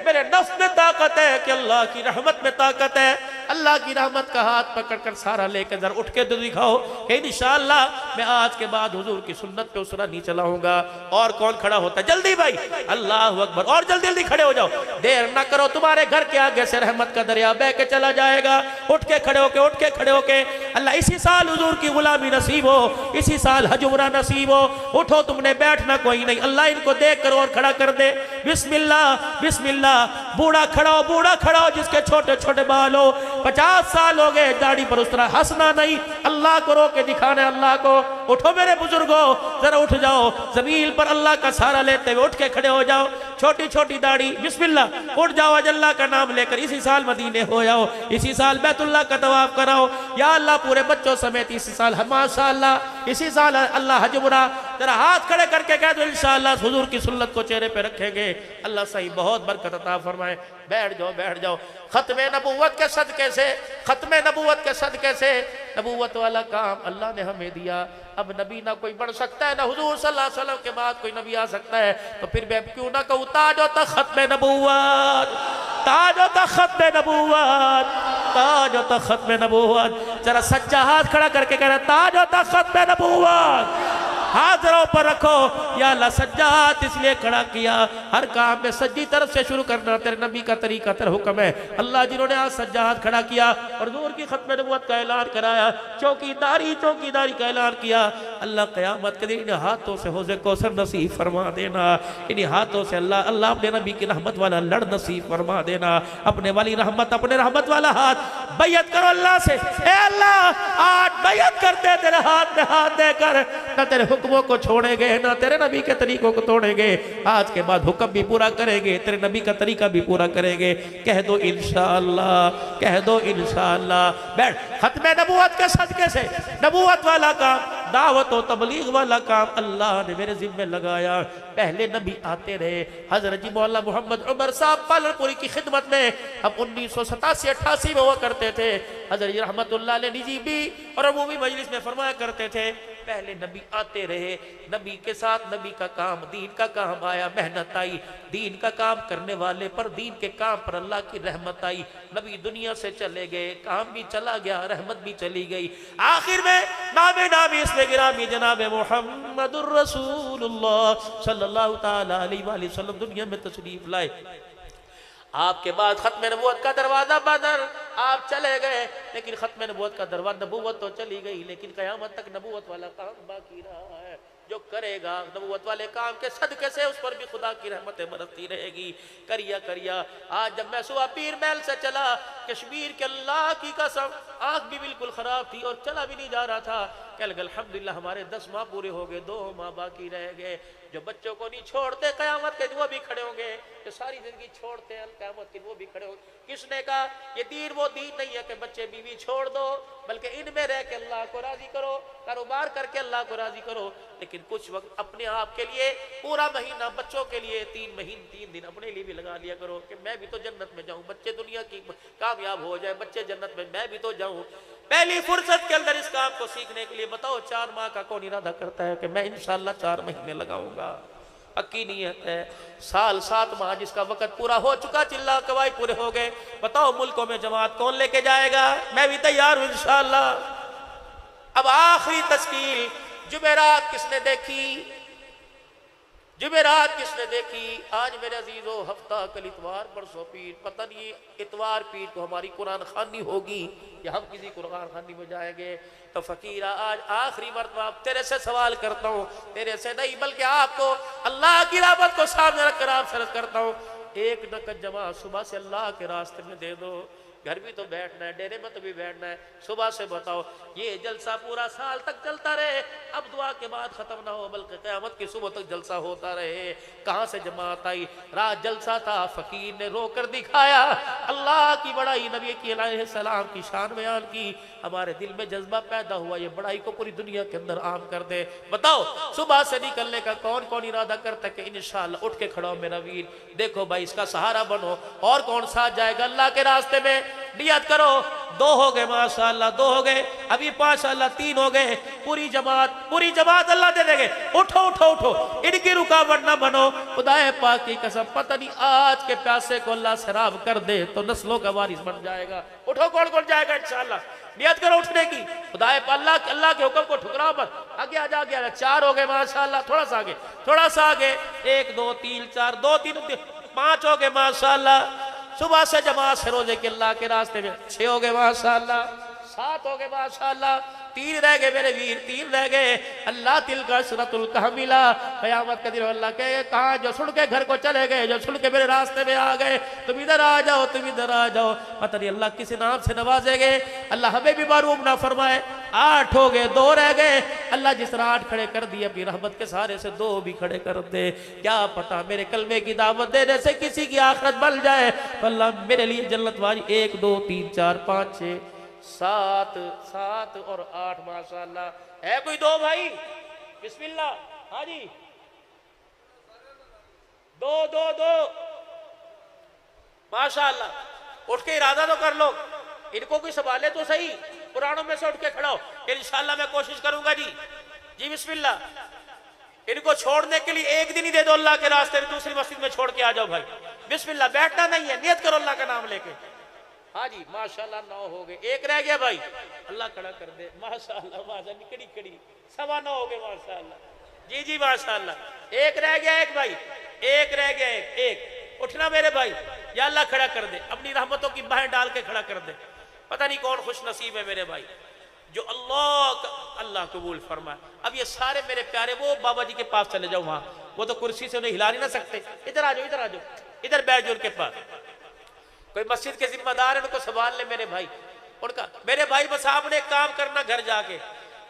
मेरे नफ्स में ताकत है कि अल्लाह की रहमत में ताकत है। अल्लाह की रहमत का हाथ पकड़कर सारा लेकर जरा उठ के तो दिखाओ कि इंशाअल्लाह मैं आज के बाद हुजूर की सुन्नत पे उसरा नहीं चलाऊंगा। और कौन खड़ा होता है जल्दी भाई, अल्लाह अकबर, और जल्दी जल्दी खड़े हो जाओ, देर ना करो, तुम्हारे घर के आगे से रहमत का दरिया बह के चला जाएगा। उठ के खड़े होके, उठ के खड़े होके, अल्लाह इसी साल हुजूर की गुलामी नसीब हो, इसी साल हज उमरा नसीब हो। उठो, तुमने बैठना कोई नहीं, अल्लाह इनको देख कर और खड़ा कर दे। बिस्मिल्लाह बिस्मिल्लाह। बूढ़ा खड़ा हो, बूढ़ा खड़ा हो जिसके छोटे छोटे बाल हो, 50 साल हो गए, दाढ़ी पर उस तरह हंसना नहीं, अल्लाह को रो के दिखाना है अल्लाह को। उठो मेरे बुजुर्गों, जरा उठ जाओ, जमीन पर अल्लाह का सहारा लेते हुए उठ के खड़े हो जाओ। छोटी छोटी दाढ़ी, बिस्मिल्लाह, उठ जाओ, आज अल्लाह का नाम लेकर इसी साल मदीने हो जाओ, इसी साल बैतुल्लाह का तवाफ कराओ। या अल्लाह पूरे बच्चों समेत इसी साल माशाअल्लाह इसी साल अल्लाह हज उमरा। जरा हाथ खड़े करके कह दो इंशाअल्लाह हुजूर की सुन्नत को चेहरे पे रखेंगे, अल्लाह सही बहुत बरकत अता फरमाए। बैठ जाओ, बैठ जाओ। खत्मे नबूवत के सदके से, खत्मे नबूवत के सदके से नबूवत वाला काम अल्लाह ने हमें दिया। अब नबी ना कोई बढ़ सकता है, ना हुजूर सल्लल्लाहु अलैहि वसल्लम के बाद कोई नबी आ सकता है, तो फिर मैं क्यों ना कहूँ ताज हो तक खत्मे नबूवत, ताज हो तक खत्मे नबूवत, ताज हो तक खत्मे नबूवत। जरा सच्चा हाथ खड़ा करके कह रहा ताज हो तक खत्मे नबूवत। हाथ जरा ऊपर रखो। या अल्लाह सज्जा हाथ इसलिए खड़ा किया, हर काम में सज्जी तरफ से शुरू करना तेरे नबी का तरीका, तेरा हुक्म है। अल्लाह जिन्होंने आज सज्जा हाथ खड़ा किया और हुजूर की खत्म नबूवत का ऐलान कराया, चौकीदारी चौकीदारी का ऐलान किया, अल्लाह क़यामत के दिन इन हाथों से हौज़े कौसर नसीब फरमा देना। इन हाथों से अल्लाह अल्लाह अपने नबी की रहमत वाला लड़ नसीब फरमा देना। अपने वाली रहमत, अपने रहमत वाला हाथ बैयत करो अल्लाह से। ए अल्लाह आज बैयत करते तेरे हाथ में हाथ देकर, ना तेरे हुक्मों को छोड़ेंगे, ना तेरे नबी के तरीकों को तोड़ेंगे। आज के बाद हुक्म भी पूरा करेंगे, तेरे नबी का तरीका भी पूरा करेंगे। कह दो इंशाअल्लाह, कह दो इंशाअल्लाह। बैठ। खत्मे नबूवत के सदके से नबूवत वाला काम, दावत और तबलीग वाला काम अल्लाह ने मेरे जिम्मे लगाया। पहले नबी आते रहे, हजरत जी मौला मोहम्मद उमर साहब पालनपुरी की खिदमत में हम 1987-88 में हुआ करते थे। हजरत रहमतुल्लाह अलैह निजी भी और अमूमी मजलिस में फरमाया करते थे, पहले नबी आते रहे, नबी के साथ नबी का काम, दीन का काम आया, मेहनत आई, दीन का काम करने वाले पर, दीन के काम पर अल्लाह की रहमत आई। नबी दुनिया से चले गए, काम भी चला गया, रहमत भी चली गई। आखिर में नामे नामी इसमें गिरामी जनाब मुहम्मदुर रसूलुल्लाह सल्लल्लाहु ताला अलैहि वसल्लम दुनिया में तशरीफ लाए। आपके बाद खत्म नबूवत का दरवाजा बदर, आप चले गए, लेकिन खत्म नबूवत का दरवाजा, नबूवत तो चली गई, लेकिन कयामत तक नबूवत वाला काम बाकी रहा है। जो करेगा नबूवत वाले काम के सदके से उस पर भी खुदा की रहमतें बरसती रहेगी। करिया करिया। आज जब मैं सुबह पीर महल से चला, कश्मीर के अल्लाह की कसम आँख भी बिल्कुल ख़राब थी और चला भी नहीं जा रहा था। कल अल्हम्दुलिल्लाह हमारे 10 माह पूरे हो गए, 2 माह बाकी रह गए। जो बच्चों को नहीं छोड़ते क़यामत के वो भी खड़े होंगे, जो सारी ज़िंदगी छोड़ते हैं क़यामत के वो भी खड़े होंगे। किसने कहा ये दीन वो दीन नहीं है कि बच्चे बीवी छोड़ दो, बल्कि इनमें रह के अल्लाह को राज़ी करो, कारोबार करके अल्लाह को राज़ी करो। लेकिन कुछ वक्त अपने आप के लिए, पूरा महीना बच्चों के लिए, 3 दिन अपने लिए भी लगा लिया करो कि मैं भी तो जन्नत में जाऊं, बच्चे दुनिया की कामयाब हो जाए, बच्चे जन्नत में, मैं भी तो जाऊं। पहली फुर्सत के अंदर इस काम को सीखने के लिए बताओ 4 माह का कौन इरादा करता है कि मैं इंशाअल्लाह 4 महीने लगाऊंगा? पक्की नीयत है। साल 7 माह जिसका वक्त पूरा हो चुका, चिल्ला कवाई पूरे हो गए, बताओ मुल्कों में जमात कौन लेके जाएगा? मैं भी तैयार हूं इंशाअल्लाह। अब आखिरी तस्कील जुमेरात किसने देखी? जुमेरात किसने देखी? आज मेरे अजीजों हफ्ता कल इतवार परसों पीर, पता नहीं इतवार पीर को हमारी कुरान खानी होगी या हम किसी कुरान खानी में जाएंगे। तो फकीरा आज आखिरी मरतबा तेरे से सवाल करता हूँ, तेरे से नहीं बल्कि आपको अल्लाह की रहमत को सामने रखकर आपसे अर्ज करता हूँ, एक नकद जमा सुबह से अल्लाह के रास्ते में दे दो। घर भी तो बैठना है, डेरे में तो भी बैठना है। सुबह से बताओ ये जलसा पूरा साल तक चलता रहे, अब दुआ के बाद खत्म ना हो बल्कि क़यामत की सुबह तक जलसा होता रहे। कहाँ से जमात आई? रात जलसा था, फकीर ने रो कर दिखाया, अल्लाह की बड़ाई, नबी की अलैहिस्सलाम की शान बयान की, हमारे दिल में जज्बा पैदा हुआ ये बड़ाई को पूरी दुनिया के अंदर आम कर दे। बताओ सुबह से निकलने का कौन कौन इरादा करता है कि इंशाअल्लाह उठ के खड़ा हो मेरा वीर, देखो भाई इसका सहारा बनो। और कौन साथ जाएगा अल्लाह के रास्ते में? नियत करो। 2 हो गए माशाअल्लाह, 2 हो गए, अभी माशाअल्लाह 3 हो गए। पूरी जमात अल्लाह दे देंगे। उठो उठो उठो, इनकी रुकावट ना बनो। खुदाए पाक की कसम, पता नहीं आज के प्यासे को अल्लाह शराब कर दे तो नस्लों का वारिस बन जाएगा। उठो, कौन कौन जाएगा इंशाअल्लाह? नियत करो उठने की। खुदाए अल्लाह के हुक्म को ठुकराओ मत। आगे आ जा, 4 हो गए माशाअल्लाह, थोड़ा सा आगे, थोड़ा सा आगे, 1 2 3 4, 2 3 5 हो गए माशाअल्लाह। सुबह से जमात से रोजे के अल्लाह के रास्ते में 6 हो गए माशाअल्लाह, 7 हो गए माशाअल्लाह, 3 रह गए मेरे वीर, 3 रह गए। अल्लाह तिल का सुरतुल कहमिला, क़यामत के दिन अल्लाह के कहा जो सुन के घर को चले गए, जो सुन के मेरे रास्ते में आ गए, तुम इधर आ जाओ, तुम इधर आ जाओ। पता नहीं अल्लाह किस नाम से नवाजेंगे, अल्लाह हमें भी महरूम ना फरमाए। 8 हो गए, 2 रह गए। अल्लाह जिस तरह 8 खड़े कर दिए अपनी रहमत के सहारे से 2 भी खड़े कर दे। क्या पता मेरे कलमे की दावत देने से किसी की आखिरत बन जाए तो अल्लाह मेरे लिए जन्नत वाली 1 2 3 4 5 6 7 और 8 माशाअल्लाह। है कोई 2 भाई? बिस्मिल्लाह। हाँ जी, 2 2 2 माशाअल्लाह। उठ के इरादा तो कर लो, इनको कोई संभाले तो सही। पुरानों में से उठ के खड़ा हो, इंशाअल्लाह मैं कोशिश करूंगा जी। जी बिस्मिल्लाह। इनको छोड़ने के लिए 1 दिन ही दे दो अल्लाह के रास्ते में, दूसरी मस्जिद में छोड़ के आ जाओ भाई। बिस्मिल्लाह, बैठना नहीं है, नियत करो अल्लाह का नाम लेके। हाँ जी माशाअल्लाह, 9 हो गए, 1 रह गया भाई, अल्लाह खड़ा कर दे माशाअल्लाह। माशा निकड़ी कड़ी 9.25 हो गए माशाअल्लाह। जी जी माशाअल्लाह, 1 रह गया, 1 भाई, 1 रह गया, 1 उठना मेरे भाई, या अल्लाह खड़ा कर दे, अपनी रहमतों की बाहें डाल के खड़ा कर दे। पता नहीं कौन खुश नसीब है मेरे भाई जो अल्लाह कबूल फरमाए। अब ये सारे मेरे प्यारे, वो बाबा जी के पास चले जाओ, वहां वो तो कुर्सी से उन्हें हिला नहीं ना सकते। इधर आ जाओ, इधर आ जाओ, इधर बैठ जाओ उनके पास। कोई मस्जिद के जिम्मेदार है, उनको संभाल ले मेरे भाई। उनका मेरे भाई बस आपने एक काम करना, घर जाके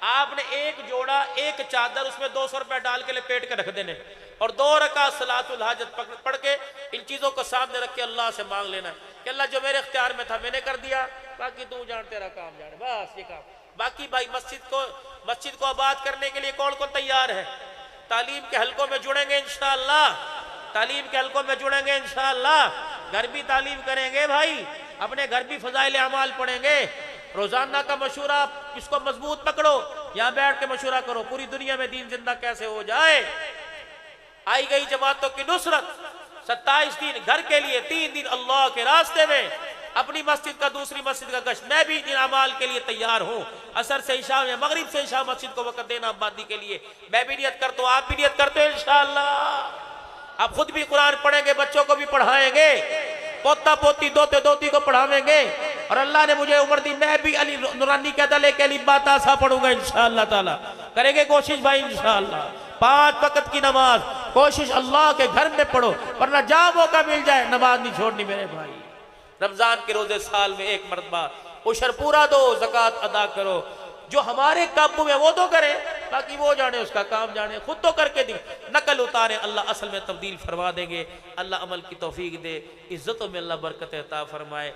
आपने 1 जोड़ा, 1 चादर, उसमें 200 रुपए डाल के लपेट के रख देने और 2 रकात सलातुल हाजत पढ़ के इन चीजों को सामने रख के अल्लाह से मांग लेना कि अल्लाह जो मेरे इख्तियार में था मैंने कर दिया, बाकी तू जान, तेरा काम जाने, बस ये काम। बाकी भाई मस्जिद को आबाद करने के लिए कौन कौन तैयार है? तालीम के हलकों में जुड़ेंगे इंशाअल्लाह, तालीम के हलकों में जुड़ेंगे इंशाअल्लाह। घर भी तालीम करेंगे भाई, अपने घर भी फजाइल अमाल पढ़ेंगे। रोजाना का मशूरा, इसको मजबूत पकड़ो, यहाँ बैठ के मशूरा करो पूरी दुनिया में दीन जिंदा कैसे हो जाए। आई गई जमातों की नुसरत, 27 दिन घर के लिए, 3 दिन अल्लाह के रास्ते में, अपनी मस्जिद का दूसरी मस्जिद का गश्त। मैं भी इन अमाल के लिए तैयार हूँ। असर से इशा में, मगरिब से इशा मस्जिद को वक़्त देना आबादी के लिए। मैं भी नियत करता हूँ, आप भी नियत करते हो इंशाअल्लाह। आप खुद भी कुरान पढ़ेंगे, बच्चों को भी पढ़ाएंगे, पोता पोती दोते दोती को पढ़ावेंगे। और अल्लाह ने मुझे उम्र दी, मैं भी अली नूरानी के दले के लिए बात आसा पढ़ूंगा इंशाअल्लाह ताला। करेंगे कोशिश भाई इंशाअल्लाह। 5 वक्त की नमाज कोशिश अल्लाह के घर में पढ़ो, वरना जहाँ मौका मिल जाए नमाज नहीं छोड़नी मेरे भाई। रमजान के रोजे साल में 1 मरतबा उशर पूरा दो, ज़कात अदा करो। जो हमारे काबू में वो तो करे, बाकी वो जाने, उसका काम जाने, खुद तो करके दी नकल उतारे, अल्लाह असल में तब्दील फरमा देंगे। अल्लाह अमल की तौफीक दे, इज्जतों में अल्लाह बरकत अता फरमाए।